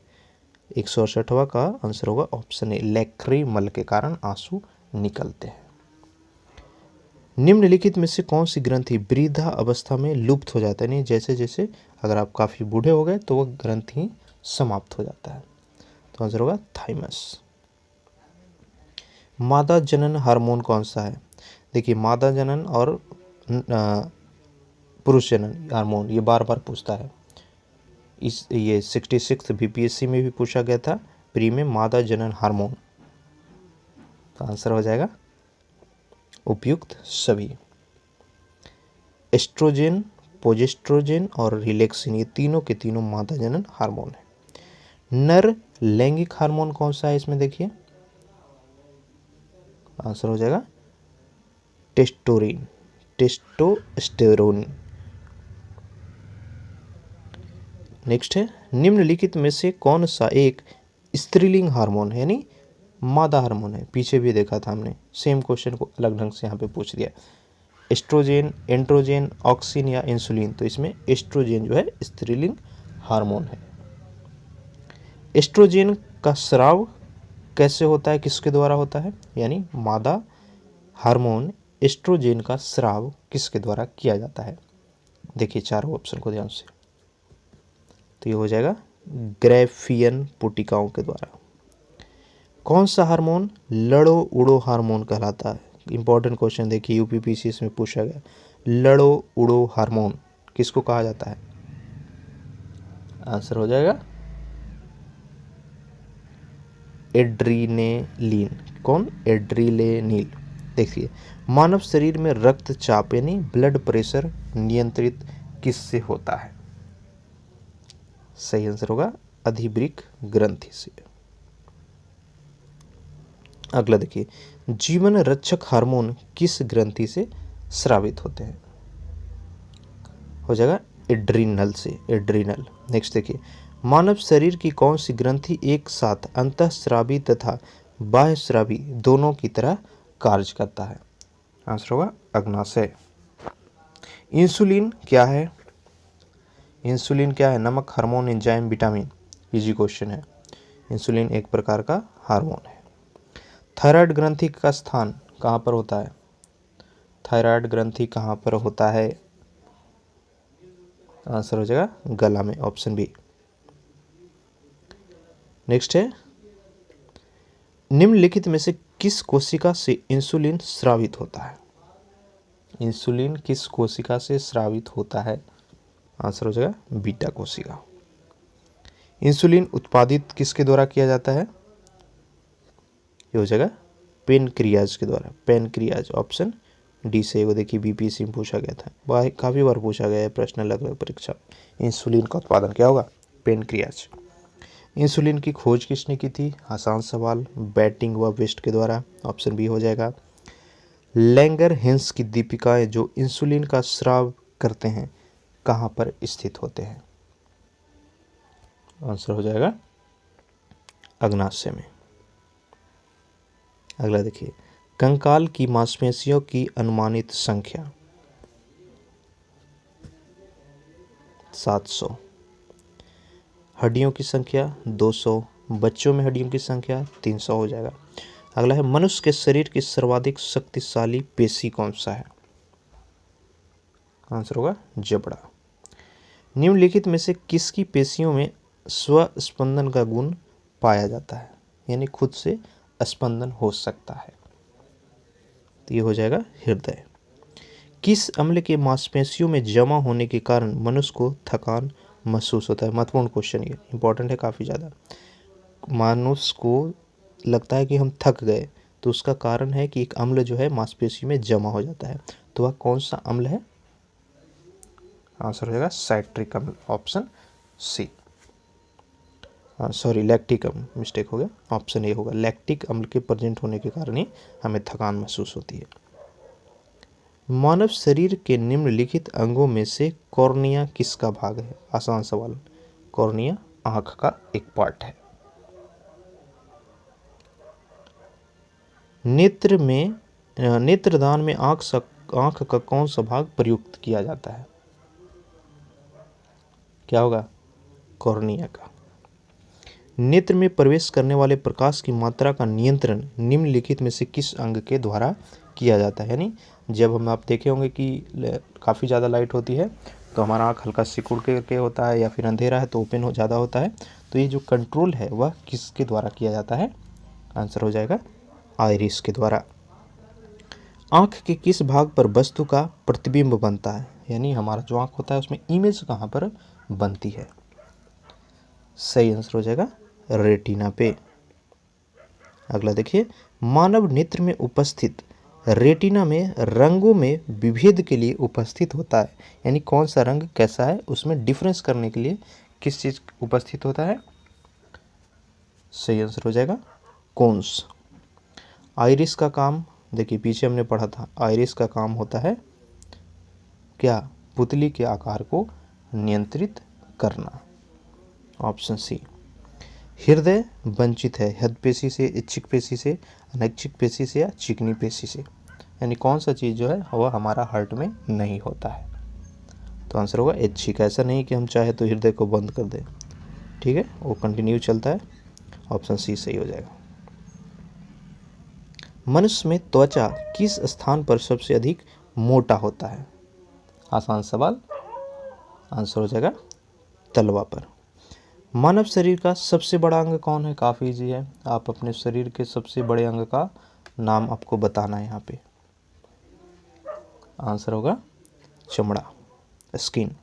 168वां का आंसर होगा ऑप्शन ए, लैक्रिमल के कारण आंसू निकलते हैं। निम्नलिखित में से कौन सी ग्रंथि वृद्धा अवस्था में लुप्त हो जाता है, नहीं जैसे जैसे अगर आप काफ़ी बूढ़े हो गए तो वह ग्रंथि समाप्त हो जाता है। तो आंसर होगा थाइमस। मादा जनन हार्मोन कौन सा है? देखिए मादा जनन और पुरुष जनन हार्मोन ये बार बार पूछता है। ये 66 बीपीएससी में भी पूछा गया था प्री में, मादा जनन हार्मोन। तो आंसर हो जाएगा उपयुक्त सभी। एस्ट्रोजेन, प्रोजेस्ट्रोजेन और रिलैक्सिन ये तीनों के तीनों मादा जनन हार्मोन है। नर लैंगिक हार्मोन कौन सा है इसमें? देखिए आंसर हो जाएगा टेस्टोस्टेरोन, टेस्टोस्टेरोन। नेक्स्ट है, निम्नलिखित में से कौन सा एक स्त्रीलिंग हार्मोन है, यानी मादा हार्मोन है? पीछे भी देखा था हमने, सेम क्वेश्चन को अलग ढंग से यहाँ पे पूछ दिया। एस्ट्रोजेन, एंड्रोजेन, ऑक्सिन या इंसुलिन? तो इसमें एस्ट्रोजेन जो है स्त्रीलिंग हार्मोन है। एस्ट्रोजेन का स्राव कैसे होता है, किसके द्वारा होता है? यानी मादा हार्मोन एस्ट्रोजेन का स्राव किसके द्वारा किया जाता है? देखिए चारों ऑप्शन को ध्यान से, तो ये हो जाएगा ग्रैफियन पुटिकाओं के द्वारा। कौन सा हार्मोन लड़ो उड़ो हार्मोन कहलाता है? इंपॉर्टेंट क्वेश्चन देखिए, यूपीपीसीएस में पूछा गया। लड़ो उड़ो हार्मोन किसको कहा जाता है? आंसर हो जाएगा एड्रीनेलिन। कौन? एड्रीलेनिल। देखिए मानव शरीर में रक्तचाप यानी ब्लड प्रेशर नियंत्रित किससे होता है? सही आंसर होगा अधिवृक्क ग्रंथि से। अगला देखिए, जीवन रक्षक हार्मोन किस ग्रंथि से स्रावित होते हैं? हो जाएगा एड्रीनल से, एड्रीनल। नेक्स्ट देखिए, मानव शरीर की कौन सी ग्रंथि एक साथ अंतःस्रावी तथा बाह्यस्रावी दोनों की तरह कार्य करता है? आंसर होगा अग्नाशय। इंसुलिन क्या है? इंसुलिन क्या है? नमक, hormone, enzyme, vitamin? Easy question है। इंसुलिन एक प्रकार का हार्मोन है। थायराइड ग्रंथि का स्थान कहाँ पर होता है? थायराइड ग्रंथि कहाँ पर होता है? आंसर हो जाएगा गला में, ऑप्शन बी। नेक्स्ट है, निम्नलिखित में से किस कोशिका से इंसुलिन स्रावित होता है? इंसुलिन किस कोशिका से स्रावित होता है? आंसर हो जाएगा बीटा कोशिका। इंसुलिन उत्पादित किसके द्वारा किया जाता है? ये हो जाएगा पेनक्रियाज के द्वारा, पेनक्रियाज, ऑप्शन डी से। वो देखिए बीपीएससी में पूछा गया था, काफ़ी बार पूछा गया है प्रश्न अलग अलग परीक्षा। इंसुलिन का उत्पादन क्या होगा? पेनक्रियाज। इंसुलिन की खोज किसने की थी? आसान सवाल, बैटिंग व वेस्ट के द्वारा, ऑप्शन बी हो जाएगा। लैंगर हिंस की दीपिकाएं जो इंसुलिन का स्राव करते हैं कहाँ पर स्थित होते हैं? आंसर हो जाएगा अग्नाशय में। अगला देखिए, कंकाल की मांसपेशियों की अनुमानित संख्या 700, हड्डियों की संख्या 200, बच्चों में हड्डियों की संख्या 300 हो जाएगा। अगला है, मनुष्य के शरीर की सर्वाधिक शक्तिशाली पेशी कौन सा है? आंसर होगा जबड़ा। निम्नलिखित में से किसकी पेशियों में स्वस्पंदन का गुण पाया जाता है, यानी खुद से स्पंदन हो सकता है? तो ये हो जाएगा हृदय। किस अम्ल के मांसपेशियों में जमा होने के कारण मनुष्य को थकान महसूस होता है? महत्वपूर्ण क्वेश्चन, ये इंपॉर्टेंट है काफ़ी ज़्यादा। मनुष्य को लगता है कि हम थक गए, तो उसका कारण है कि एक अम्ल जो है मांसपेशी में जमा हो जाता है। तो वह कौन सा अम्ल है? आंसर हो जाएगा साइट्रिक अम्ल, ऑप्शन सी। सॉरी, लैक्टिक अम्ल, मिस्टेक हो गया, ऑप्शन ए होगा। लैक्टिक अम्ल के प्रेजेंट होने के कारण ही हमें थकान महसूस होती है। मानव शरीर के निम्नलिखित अंगों में से कॉर्निया किसका भाग है? आसान सवाल। कॉर्निया आंख का एक पार्ट है। नेत्रदान में आंख का कौन सा भाग प्रयुक्त किया जाता है? क्या होगा? कॉर्निया का। नेत्र में प्रवेश करने वाले प्रकाश की मात्रा का नियंत्रण निम्नलिखित में से किस अंग के द्वारा किया जाता है। यानी जब हम आप देखे होंगे कि काफ़ी ज़्यादा लाइट होती है तो हमारा आँख हल्का सिकुड़ के होता है, या फिर अंधेरा है तो ओपन हो ज़्यादा होता है। तो ये जो कंट्रोल है वह किसके द्वारा किया जाता है? आंसर हो जाएगा आइरिस के द्वारा। आँख के किस भाग पर वस्तु का प्रतिबिंब बनता है? यानी हमारा जो आँख होता है उसमें इमेज कहाँ पर बनती है? सही आंसर हो जाएगा रेटिना पे। अगला देखिए, मानव नेत्र में उपस्थित रेटिना में रंगों में विभेद के लिए उपस्थित होता है। यानी कौन सा रंग कैसा है उसमें डिफरेंस करने के लिए किस चीज़ उपस्थित होता है? सही आंसर हो जाएगा कोन्स। आइरिस का काम देखिए, पीछे हमने पढ़ा था, आइरिस का काम होता है क्या? पुतली के आकार को नियंत्रित करना। Option C. हृदय वंचित है हृदपेशी से, इच्छिक पेशी से, अनैच्छिक पेशी से या चिकनी पेशी से। यानी कौन सा चीज़ जो है वह हमारा हार्ट में नहीं होता है? तो आंसर होगा इच्छिक। ऐसा नहीं कि हम चाहे तो हृदय को बंद कर दें, ठीक है, वो कंटिन्यू चलता है। ऑप्शन सी सही हो जाएगा। मनुष्य में त्वचा किस स्थान पर सबसे अधिक मोटा होता है? आसान सवाल, आंसर हो जाएगा तलवा पर। मानव शरीर का सबसे बड़ा अंग कौन है? काफ़ी इजी है, आप अपने शरीर के सबसे बड़े अंग का नाम आपको बताना है यहाँ पे। आंसर होगा चमड़ा, स्किन।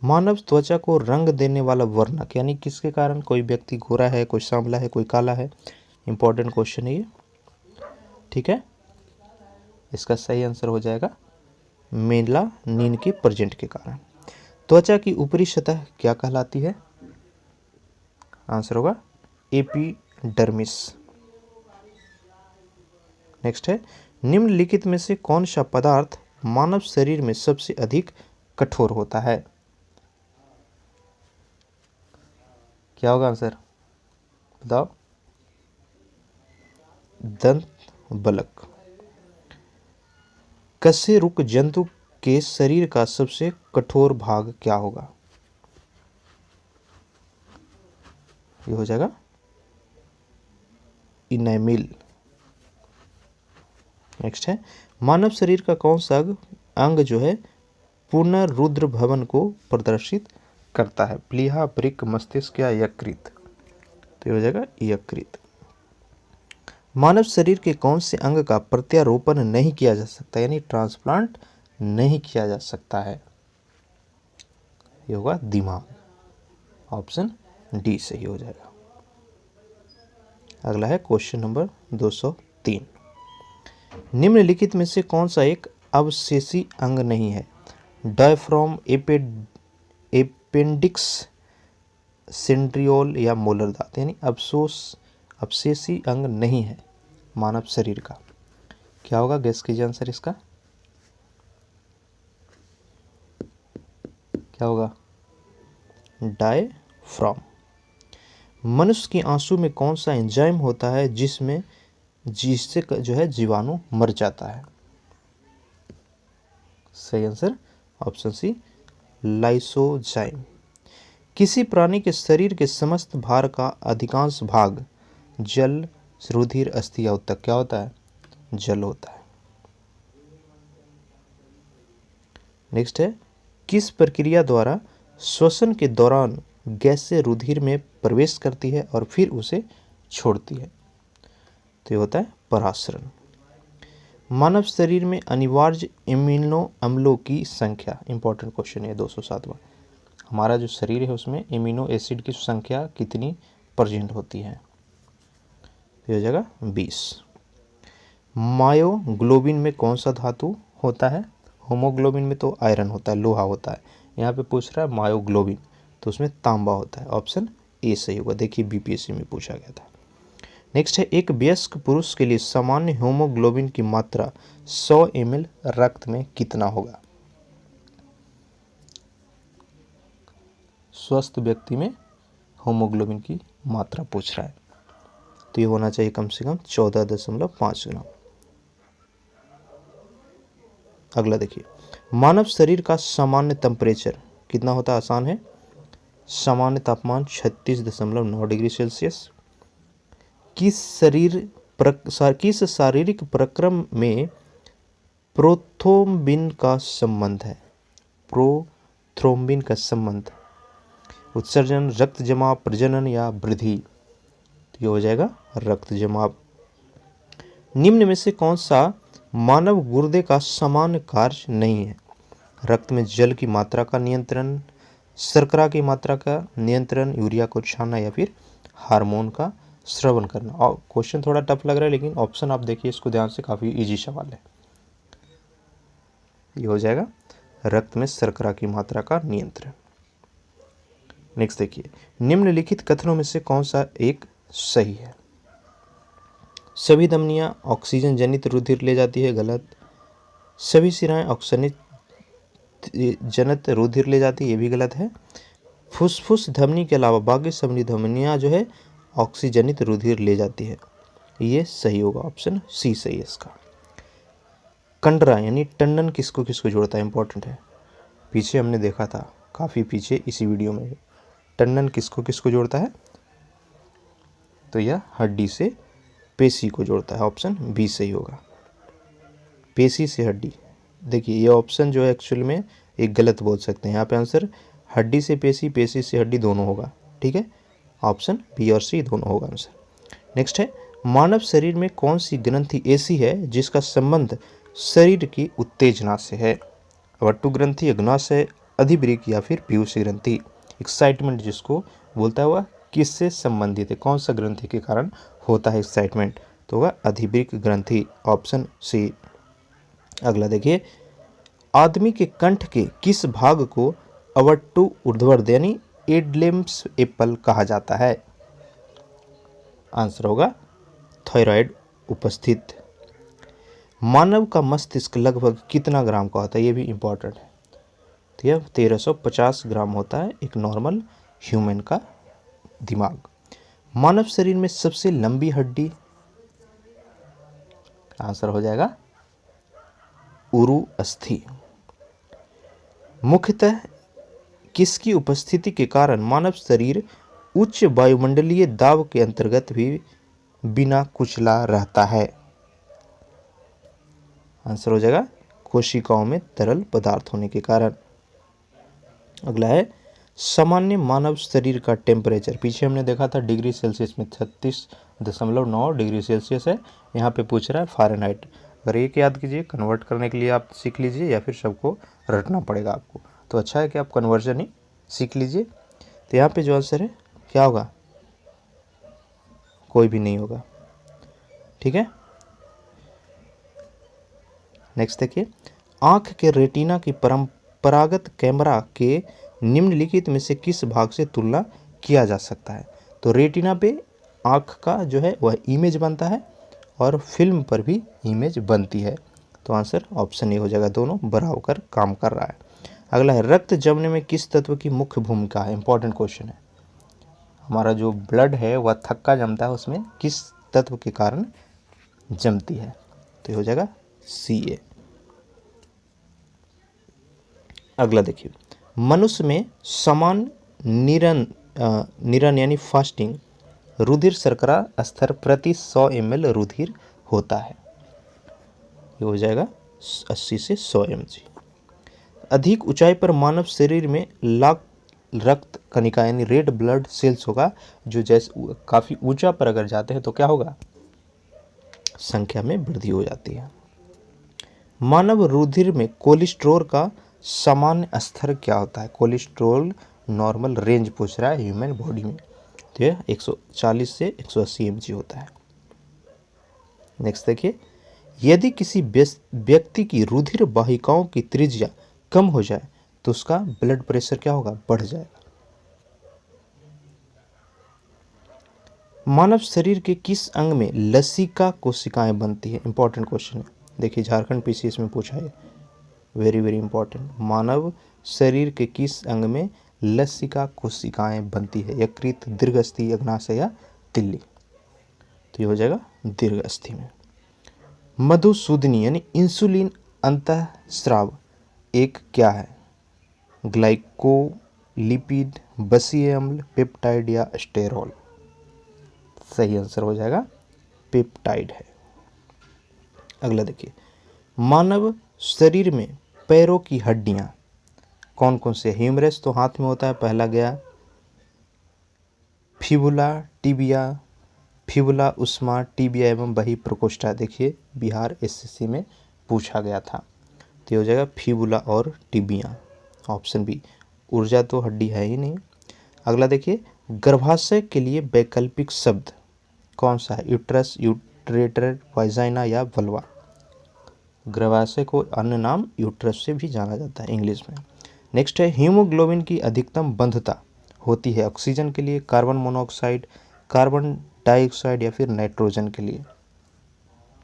मानव त्वचा को रंग देने वाला वर्णक, यानी किसके कारण कोई व्यक्ति गोरा है, कोई सांवला है, कोई काला है? इंपॉर्टेंट क्वेश्चन है ये, ठीक है। इसका सही आंसर हो जाएगा मेलानिन के प्रेजेंट के कारण। त्वचा की ऊपरी सतह क्या कहलाती है? आंसर होगा एपिडर्मिस। नेक्स्ट है, निम्नलिखित में से कौन सा पदार्थ मानव शरीर में सबसे अधिक कठोर होता है? क्या होगा आंसर? बताओ। दंत बलक। कशेरुक जंतु के शरीर का सबसे कठोर भाग क्या होगा? ये हो जाएगा इनेमिल। नेक्स्ट है, मानव शरीर का कौन सा अंग जो है पुनरुद्र भवन को प्रदर्शित करता है? प्लीहा, वृक्क, मस्तिष्क या यकृत? तो ये हो जाएगा यकृत। मानव शरीर के कौन से अंग का प्रत्यारोपण नहीं किया जा सकता, यानी ट्रांसप्लांट नहीं किया जा सकता है? ये होगा दिमाग। ऑप्शन डी सही हो जाएगा। अगला है क्वेश्चन नंबर 203। निम्नलिखित में से कौन सा एक अवशेषी अंग नहीं है? डायफ्राम, एपेंडिक्स, सेंट्रियोल या मोलर दांत? यानी अवशेषी अंग नहीं है मानव शरीर का। क्या होगा? गेस कीजिए आंसर इसका। क्या होगा? डायफ्राम। मनुष्य की आंसू में कौन सा एंजाइम होता है जिससे जो है जीवाणु मर जाता है? सही आंसर ऑप्शन सी, लाइसोजाइम। किसी प्राणी के शरीर के समस्त भार का अधिकांश भाग जल, रुधिर, अस्थि या ऊतक क्या होता है? जल होता है। नेक्स्ट है, किस प्रक्रिया द्वारा श्वसन के दौरान गैसें रुधिर में प्रवेश करती है और फिर उसे छोड़ती है? तो ये होता है परासरण। मानव शरीर में अनिवार्य एमिनो अम्लों की संख्या, इंपॉर्टेंट क्वेश्चन है 207वां। हमारा जो शरीर है उसमें एमिनो एसिड की संख्या कितनी प्रेजेंट होती है? तो हो जाएगा 20। मायोग्लोबिन में कौन सा धातु होता है? होमोग्लोबिन में तो आयरन होता है, लोहा होता है। यहाँ पे पूछ रहा है मायोग्लोबिन, तो उसमें तांबा होता है। ऑप्शन ए सही होगा, देखिए बीपीएससी में पूछा गया था। नेक्स्ट है, एक वयस्क पुरुष के लिए सामान्य हीमोग्लोबिन की मात्रा 100 ml रक्त में कितना होगा? स्वस्थ व्यक्ति में हीमोग्लोबिन की मात्रा पूछ रहा है, तो ये होना चाहिए कम से कम 14.5 ग्राम। अगला देखिए, मानव शरीर का सामान्य टेम्परेचर कितना होता है? आसान है, सामान्य तापमान 36.9 डिग्री सेल्सियस। किस शारीरिक प्रक्रम में प्रोथ्रोम्बिन का संबंध है? प्रोथ्रोम्बिन का संबंध उत्सर्जन, रक्त जमाव, प्रजनन या वृद्धि? तो ये हो जाएगा रक्त जमाव। निम्न में से कौन सा मानव गुर्दे का सामान्य कार्य नहीं है? रक्त में जल की मात्रा का नियंत्रण, शर्करा की मात्रा का नियंत्रण, यूरिया को छानना या फिर हार्मोन का श्रवण करना। और क्वेश्चन थोड़ा टफ लग रहा है लेकिन ऑप्शन आप देखिए इसको ध्यान से, काफ़ी इजी सवाल है। ये हो जाएगा रक्त में शर्करा की मात्रा का नियंत्रण। नेक्स्ट देखिए, निम्नलिखित कथनों में से कौन सा एक सही है? सभी धमनियां ऑक्सीजन जनित रुधिर ले जाती है, गलत। सभी शिराएं ऑक्सीजन जनित रुधिर ले जाती है, ये भी गलत है। फुसफुस धमनी के अलावा बाकी सभी धमनियां जो है ऑक्सीजनित रुधिर ले जाती है, ये सही होगा, ऑप्शन सी सही है इसका। कंडरा यानी टंडन किसको किसको जोड़ता है? इंपॉर्टेंट है, पीछे हमने देखा था, काफ़ी पीछे इसी वीडियो में। टंडन किसको किसको जोड़ता है? तो यह हड्डी से पेशी को जोड़ता है, ऑप्शन बी सही होगा, पेशी से हड्डी। देखिए ये ऑप्शन जो है एक्चुअल में एक गलत बोल सकते हैं, यहाँ पे आंसर हड्डी से पेशी, पेशी से हड्डी दोनों होगा, ठीक है, ऑप्शन बी और सी दोनों होगा आंसर। नेक्स्ट है, मानव शरीर में कौन सी ग्रंथि ऐसी है जिसका संबंध शरीर की उत्तेजना से है? वट्टु ग्रंथि, अग्नाशय, अधिवृक्क या फिर पीयूष ग्रंथि? एक्साइटमेंट जिसको बोलता है वह किससे संबंधित है? कौन सा ग्रंथि के कारण होता है एक्साइटमेंट? तो वह अधिवृक्क ग्रंथि, ऑप्शन सी। अगला देखिए, आदमी के कंठ के किस भाग को अवट्टु ऊर्ध्वर्ध यानी एडलेम्स एप्पल कहा जाता है? आंसर होगा थायराइड उपस्थित। मानव का मस्तिष्क लगभग कितना ग्राम का होता है? ये भी इंपॉर्टेंट है, तो यह 1350 ग्राम होता है एक नॉर्मल ह्यूमन का दिमाग। मानव शरीर में सबसे लंबी हड्डी? आंसर हो जाएगा उरु अस्थि। मुख्यतः किसकी उपस्थिति के कारण मानव शरीर उच्च वायुमंडलीय दाब के अंतर्गत भी बिना कुचला रहता है? आंसर हो जाएगा कोशिकाओं में तरल पदार्थ होने के कारण। अगला है, सामान्य मानव शरीर का टेम्परेचर, पीछे हमने देखा था डिग्री सेल्सियस में 36.9 डिग्री सेल्सियस है, यहाँ पे पूछ रहा है फ़ारेनहाइट। अगर एक याद कीजिए, कन्वर्ट करने के लिए आप सीख लीजिए या फिर सबको रटना पड़ेगा आपको, तो अच्छा है कि आप कन्वर्जन ही सीख लीजिए। तो यहाँ पे जो आंसर है क्या होगा? कोई भी नहीं होगा, ठीक है। नेक्स्ट देखिए, आँख के रेटिना की परंपरागत कैमरा के निम्नलिखित में से किस भाग से तुलना किया जा सकता है? तो रेटिना पे आँख का जो है वह इमेज बनता है और फिल्म पर भी इमेज बनती है, तो आंसर ऑप्शन ए हो जाएगा, दोनों बराबर कर काम कर रहा है। अगला है, रक्त जमने में किस तत्व की मुख्य भूमिका है? इंपॉर्टेंट क्वेश्चन है। हमारा जो ब्लड है वह थक्का जमता है, उसमें किस तत्व के कारण जमती है? तो ये हो जाएगा सी ए। अगला देखिए, मनुष्य में समान निरन यानी फास्टिंग रुधिर शर्करा स्तर प्रति 100 ml रुधिर होता है, ये हो जाएगा 80 से 100 mg। अधिक ऊंचाई पर मानव शरीर में लाख रक्त कणिका यानी रेड ब्लड सेल्स होगा, जो जैसे काफ़ी ऊंचा पर अगर जाते हैं तो क्या होगा? संख्या में वृद्धि हो जाती है। मानव रुधिर में कोलेस्ट्रॉल का सामान्य स्तर क्या होता है? कोलेस्ट्रॉल नॉर्मल रेंज पूछ रहा है ह्यूमन बॉडी में, तो यह 140 से 180 mg होता है। नेक्स्ट देखिए, यदि किसी व्यक्ति की रुधिर वाहिकाओं की त्रिज्या कम हो जाए तो उसका ब्लड प्रेशर क्या होगा? बढ़ जाएगा। मानव शरीर के किस अंग में लसिका कोशिकाएं बनती है? इंपॉर्टेंट क्वेश्चन है, देखिए झारखंड पीसीएस में पूछा है, वेरी वेरी इंपॉर्टेंट। मानव शरीर के किस अंग में लसिका कोशिकाएं बनती है? यकृत, दीर्घस्थि, अग्नाशय या तिल्ली? तो ये हो जाएगा दीर्घस्थि में। मधुसूदनी यानी इंसुलिन अंतःस्राव एक क्या है? ग्लाइकोलिपिड, बसीय अम्ल, पेप्टाइड या स्टेरॉल? सही आंसर हो जाएगा पेप्टाइड है। अगला देखिए, मानव शरीर में पैरों की हड्डियां कौन कौन से? ह्यूमरस तो हाथ में होता है, पहला गया। फिबुला, टिबिया, फिबुला उस्मा, टिबिया एवं बही प्रकोष्ठा। देखिए बिहार एसएससी में पूछा गया था, तो ये हो जाएगा फिबुला और टिबिया, ऑप्शन बी। ऊर्जा तो हड्डी है ही नहीं। अगला देखिए, गर्भाशय के लिए वैकल्पिक शब्द कौन सा है? यूट्रस, यूट्रेटर, वाइजाइना या वल्वा? गर्भाशय को अन्य नाम यूट्रस से भी जाना जाता है इंग्लिश में। नेक्स्ट है, हीमोग्लोबिन की अधिकतम बंधुता होती है ऑक्सीजन के लिए, कार्बन मोनोऑक्साइड, कार्बन डाइऑक्साइड या फिर नाइट्रोजन के लिए?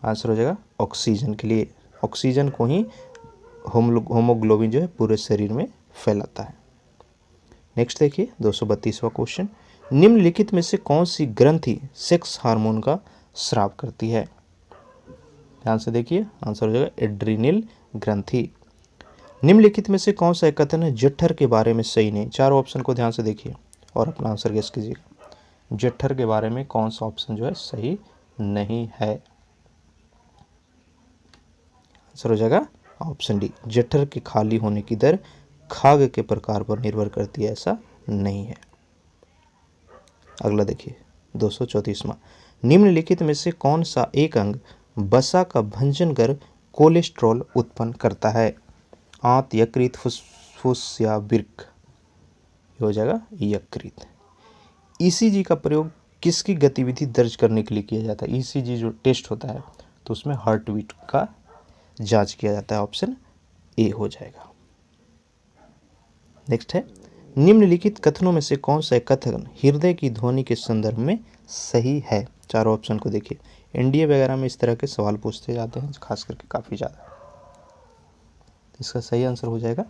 आंसर हो जाएगा ऑक्सीजन के लिए। ऑक्सीजन को ही होमोग्लोबिन जो है पूरे शरीर में फैलाता है। नेक्स्ट देखिए 232वां क्वेश्चन, निम्नलिखित में से कौन सी ग्रंथि सेक्स हार्मोन का स्राव करती है? ध्यान से देखिए, आंसर हो जाएगा एड्रीनल ग्रंथि। निम्नलिखित में से कौन सा एक कथन है जठर के बारे में सही नहीं? चारों ऑप्शन को ध्यान से देखिए और अपना आंसर गेस कीजिएगा। जठर के बारे में कौन सा ऑप्शन जो है सही नहीं है? आंसर हो जाएगा ऑप्शन डी, जठर के खाली होने की दर खाद्य के प्रकार पर निर्भर करती है, ऐसा नहीं है। अगला देखिए 234वां, निम्नलिखित में से कौन सा एक अंग वसा का भंजन कर कोलेस्ट्रॉल उत्पन्न करता है? आंत, यकृत, फुसफुस या वृक्क? हो जाएगा यकृत। ईसीजी का प्रयोग किसकी गतिविधि दर्ज करने के लिए किया जाता है? ईसीजी जो टेस्ट होता है तो उसमें हार्ट बीट का जांच किया जाता है, ऑप्शन ए हो जाएगा। नेक्स्ट है, निम्नलिखित कथनों में से कौन सा कथन हृदय की ध्वनि के संदर्भ में सही है? चारों ऑप्शन को देखिए, एनडीए वगैरह में इस तरह के सवाल पूछते जाते हैं खास करके काफ़ी ज़्यादा। इसका सही आंसर हो जाएगा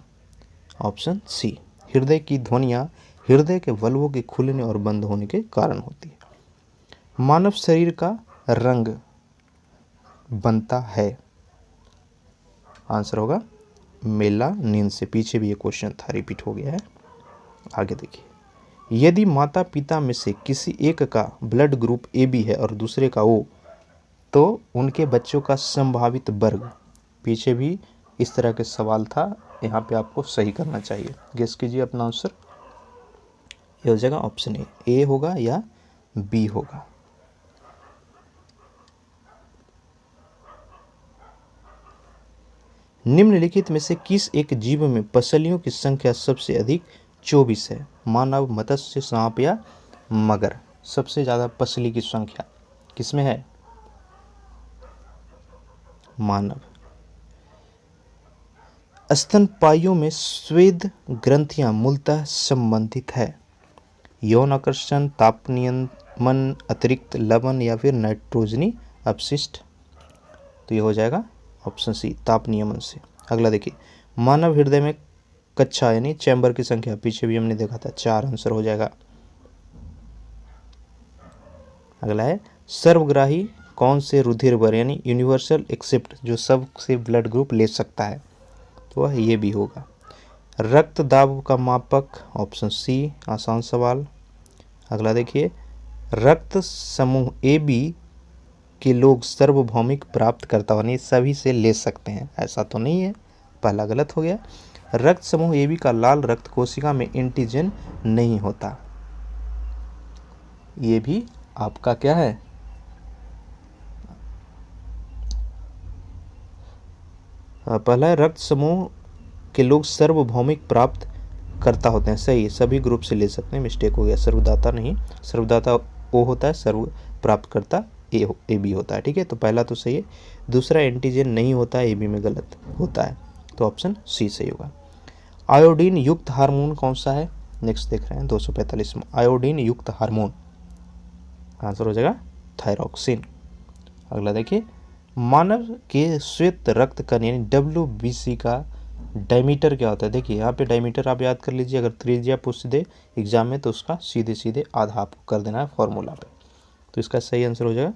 ऑप्शन सी, हृदय की ध्वनियाँ हृदय के वल्वों के खुलने और बंद होने के कारण होती है। मानव शरीर का रंग बनता है, आंसर होगा मेलानिन से। पीछे भी ये क्वेश्चन था, रिपीट हो गया है। आगे देखिए, यदि माता पिता में से किसी एक का ब्लड ग्रुप ए बी है और दूसरे का ओ, तो उनके बच्चों का संभावित वर्ग? पीछे भी इस तरह के सवाल था, यहाँ पे आपको सही करना चाहिए। गेस कीजिए अपना आंसर। ये हो जाएगा ऑप्शन ए होगा या बी होगा? निम्नलिखित में से किस एक जीव में पसलियों की संख्या सबसे अधिक 24 है? मानव, मत्स्य, सांप या मगर? सबसे ज़्यादा पसली की संख्या किसमें है? मानव। स्तनपाइयों में स्वेद ग्रंथियां मूलतः संबंधित है यौन आकर्षण, ताप नियमन, अतिरिक्त लवण या फिर नाइट्रोजनी अपशिष्ट? तो ये हो जाएगा ऑप्शन सी, ताप नियमन से। अगला देखिए, मानव हृदय में कक्षा यानी चैम्बर की संख्या पीछे भी हमने देखा था 4, आंसर हो जाएगा। अगला है, सर्वग्राही कौन से रुधिर वर्ग यानी यूनिवर्सल एक्सेप्ट जो सब से ब्लड ग्रुप ले सकता है? तो वह ये भी होगा। रक्त दाब का मापक, ऑप्शन सी, आसान सवाल। अगला देखिए, रक्त समूह ए बी के लोग सार्वभौमिक प्राप्त करता यानी सभी से ले सकते हैं, ऐसा तो नहीं है, पहला गलत हो गया। रक्त समूह ए बी का लाल रक्त कोशिका में एंटीजन नहीं होता, ये भी आपका क्या है? पहला है रक्त समूह के लोग सार्वभौमिक प्राप्त करता होते हैं, सही है, सभी ग्रुप से ले सकते हैं, मिस्टेक हो गया, सर्वदाता नहीं, सर्वदाता ओ होता है, सर्व प्राप्त करता ए बी होता है, ठीक है, तो पहला तो सही है। दूसरा एंटीजन नहीं होता है, ए बी में गलत होता है, तो ऑप्शन सी सही होगा। आयोडीन युक्त हार्मोन कौन सा है? नेक्स्ट देख रहे हैं 245 में, आयोडीन युक्त हार्मोन, आंसर हो जाएगा थायरॉक्सिन। अगला देखिए, मानव के श्वेत रक्त कण यानी WBC का डायमीटर क्या होता है? देखिए यहाँ पे डायमीटर आप याद कर लीजिए, अगर त्रिज्या पूछ दे एग्जाम में तो उसका सीधे सीधे आधा आपको कर देना है फॉर्मूला पे, तो इसका सही आंसर हो जाएगा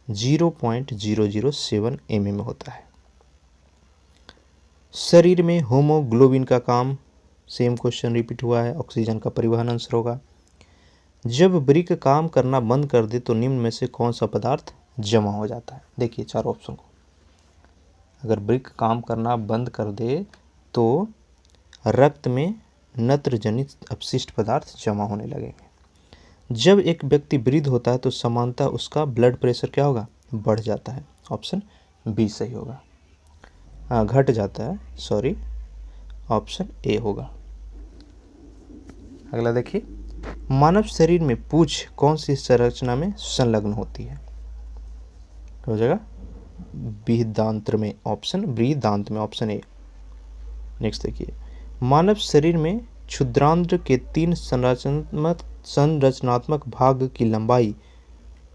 0.007 mm होता है। शरीर में होमोग्लोबिन का काम सेम क्वेश्चन रिपीट हुआ है, ऑक्सीजन का परिवहन आंसर होगा। जब ब्रिक काम करना बंद कर दे तो निम्न में से कौन सा पदार्थ जमा हो जाता है? देखिए चार ऑप्शन को, अगर ब्रिक काम करना बंद कर दे तो रक्त में नत्र जनित अपशिष्ट पदार्थ जमा होने लगेंगे। जब एक व्यक्ति वृद्ध होता है तो सामान्यतः उसका ब्लड प्रेशर क्या होगा? बढ़ जाता है। ऑप्शन बी सही होगा। घट जाता है, सॉरी, ऑप्शन ए होगा। अगला देखिए, मानव शरीर में पूंछ कौन सी संरचना में संलग्न होती है? हो जाएगा बृहदांत्र में, बृहदांत्र में, ऑप्शन ए। नेक्स्ट देखिए, मानव शरीर में क्षुद्रांत्र के 3 संरचनात्मक भाग की लंबाई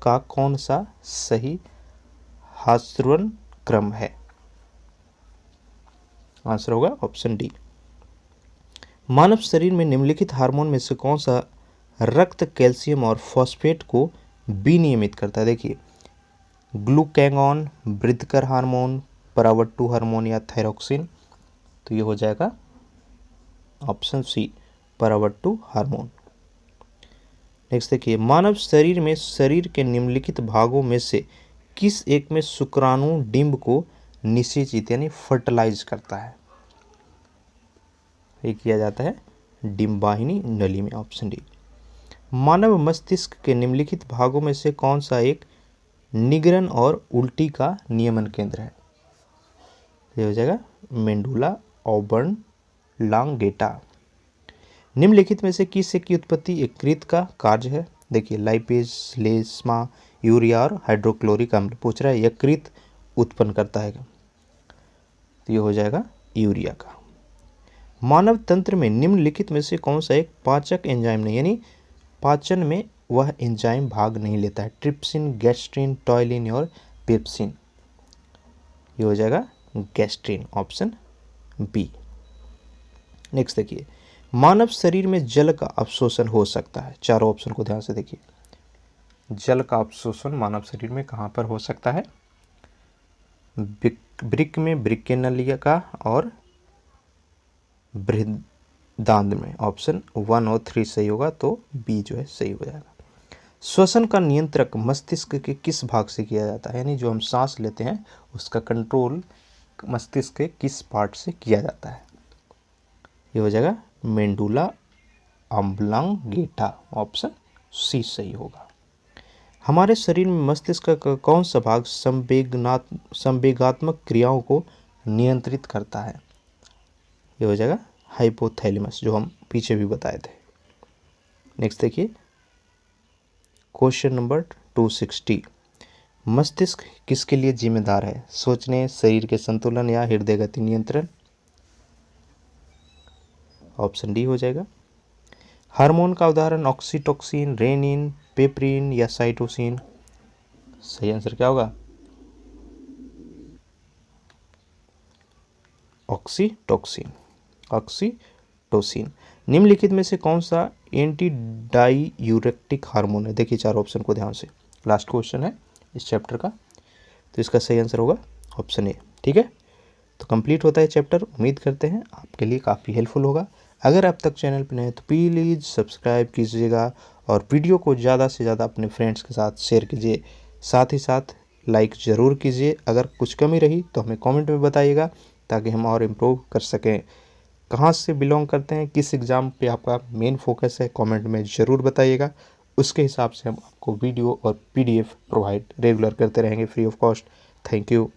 का कौन सा सही हास्यवन क्रम है? आंसर होगा ऑप्शन डी। मानव शरीर में निम्नलिखित हार्मोन में से कौन सा रक्त कैल्शियम और फॉस्फेट को विनियमित करता है? देखिए, ग्लूकैगॉन, वृद्धकर हार्मोन, परावट्टू हार्मोन या थायरोक्सिन। तो ये हो जाएगा ऑप्शन सी, परावट्टू हार्मोन। नेक्स्ट देखिए, मानव शरीर में शरीर के निम्नलिखित भागों में से किस एक में शुक्राणु डिंब को निषेचित यानी फर्टिलाइज करता है? ये किया जाता है डिंबाहिनी नली में, ऑप्शन डी। मानव मस्तिष्क के निम्नलिखित भागों में से कौन सा एक निगरन और उल्टी का नियमन केंद्र है? ये हो जाएगा मेंडुला ऑबरलांगेटा। निम्नलिखित में से किस एक की उत्पत्ति यकृत का कार्य है? देखिए, लाइपेज, श्लेष्मा, यूरिया और हाइड्रोक्लोरिक अम्ल पूछ रहा है, यकृत उत्पन्न करता है, तो ये हो जाएगा यूरिया का। मानव तंत्र में निम्नलिखित में से कौन सा एक पाचक एंजाइम नहीं, यानी पाचन में वह एंजाइम भाग नहीं लेता है? ट्रिप्सिन, गैस्ट्रिन, टॉयलिन और पेप्सिन। ये हो जाएगा गैस्ट्रिन, ऑप्शन बी। नेक्स्ट देखिए, मानव शरीर में जल का अवशोषण हो सकता है? चारों ऑप्शन को ध्यान से देखिए। जल का अवशोषण मानव शरीर में कहाँ पर हो सकता है? वृक्क में, वृक्कीय नलिका का, और बृहदांत्र में। ऑप्शन 1 और 3 सही होगा, तो बी जो है सही हो जाएगा। श्वसन का नियंत्रक मस्तिष्क के किस भाग से किया जाता है? यानी जो हम सांस लेते हैं उसका कंट्रोल मस्तिष्क के किस पार्ट से किया जाता है? ये हो जाएगा मेंडुला ऑबरलांगेटा, ऑप्शन सी सही होगा। हमारे शरीर में मस्तिष्क का कौन सा भाग संवेगात्मक क्रियाओं को नियंत्रित करता है? ये हो जाएगा हाइपोथैलेमस, जो हम पीछे भी बताए थे। नेक्स्ट देखिए, क्वेश्चन नंबर 260, मस्तिष्क किसके लिए जिम्मेदार है? सोचने, शरीर के संतुलन या हृदय गति नियंत्रण? ऑप्शन डी हो जाएगा। हार्मोन का उदाहरण ऑक्सीटोसिन, रेनिन, पेप्रिन या साइटोसिन? सही आंसर क्या होगा? Oxytocin, oxytocin. निम्नलिखित में से कौन सा एंटी डाइयूरेटिक हार्मोन है? देखिए चार ऑप्शन को ध्यान से, लास्ट क्वेश्चन है इस चैप्टर का, तो इसका सही आंसर होगा ऑप्शन ए। ठीक है, तो कंप्लीट होता है चैप्टर। उम्मीद करते हैं आपके लिए काफ़ी हेल्पफुल होगा। अगर आप तक चैनल पर नए हैं तो प्लीज़ सब्सक्राइब कीजिएगा और वीडियो को ज़्यादा से ज़्यादा अपने फ्रेंड्स के साथ शेयर कीजिए। साथ ही साथ लाइक ज़रूर कीजिए। अगर कुछ कमी रही तो हमें कमेंट में बताइएगा ताकि हम और इम्प्रूव कर सकें। कहाँ से बिलोंग करते हैं, किस एग्ज़ाम पे आपका मेन फोकस है, कमेंट में ज़रूर बताइएगा। उसके हिसाब से हम आपको वीडियो और PDF प्रोवाइड रेगुलर करते रहेंगे free of cost. Thank you.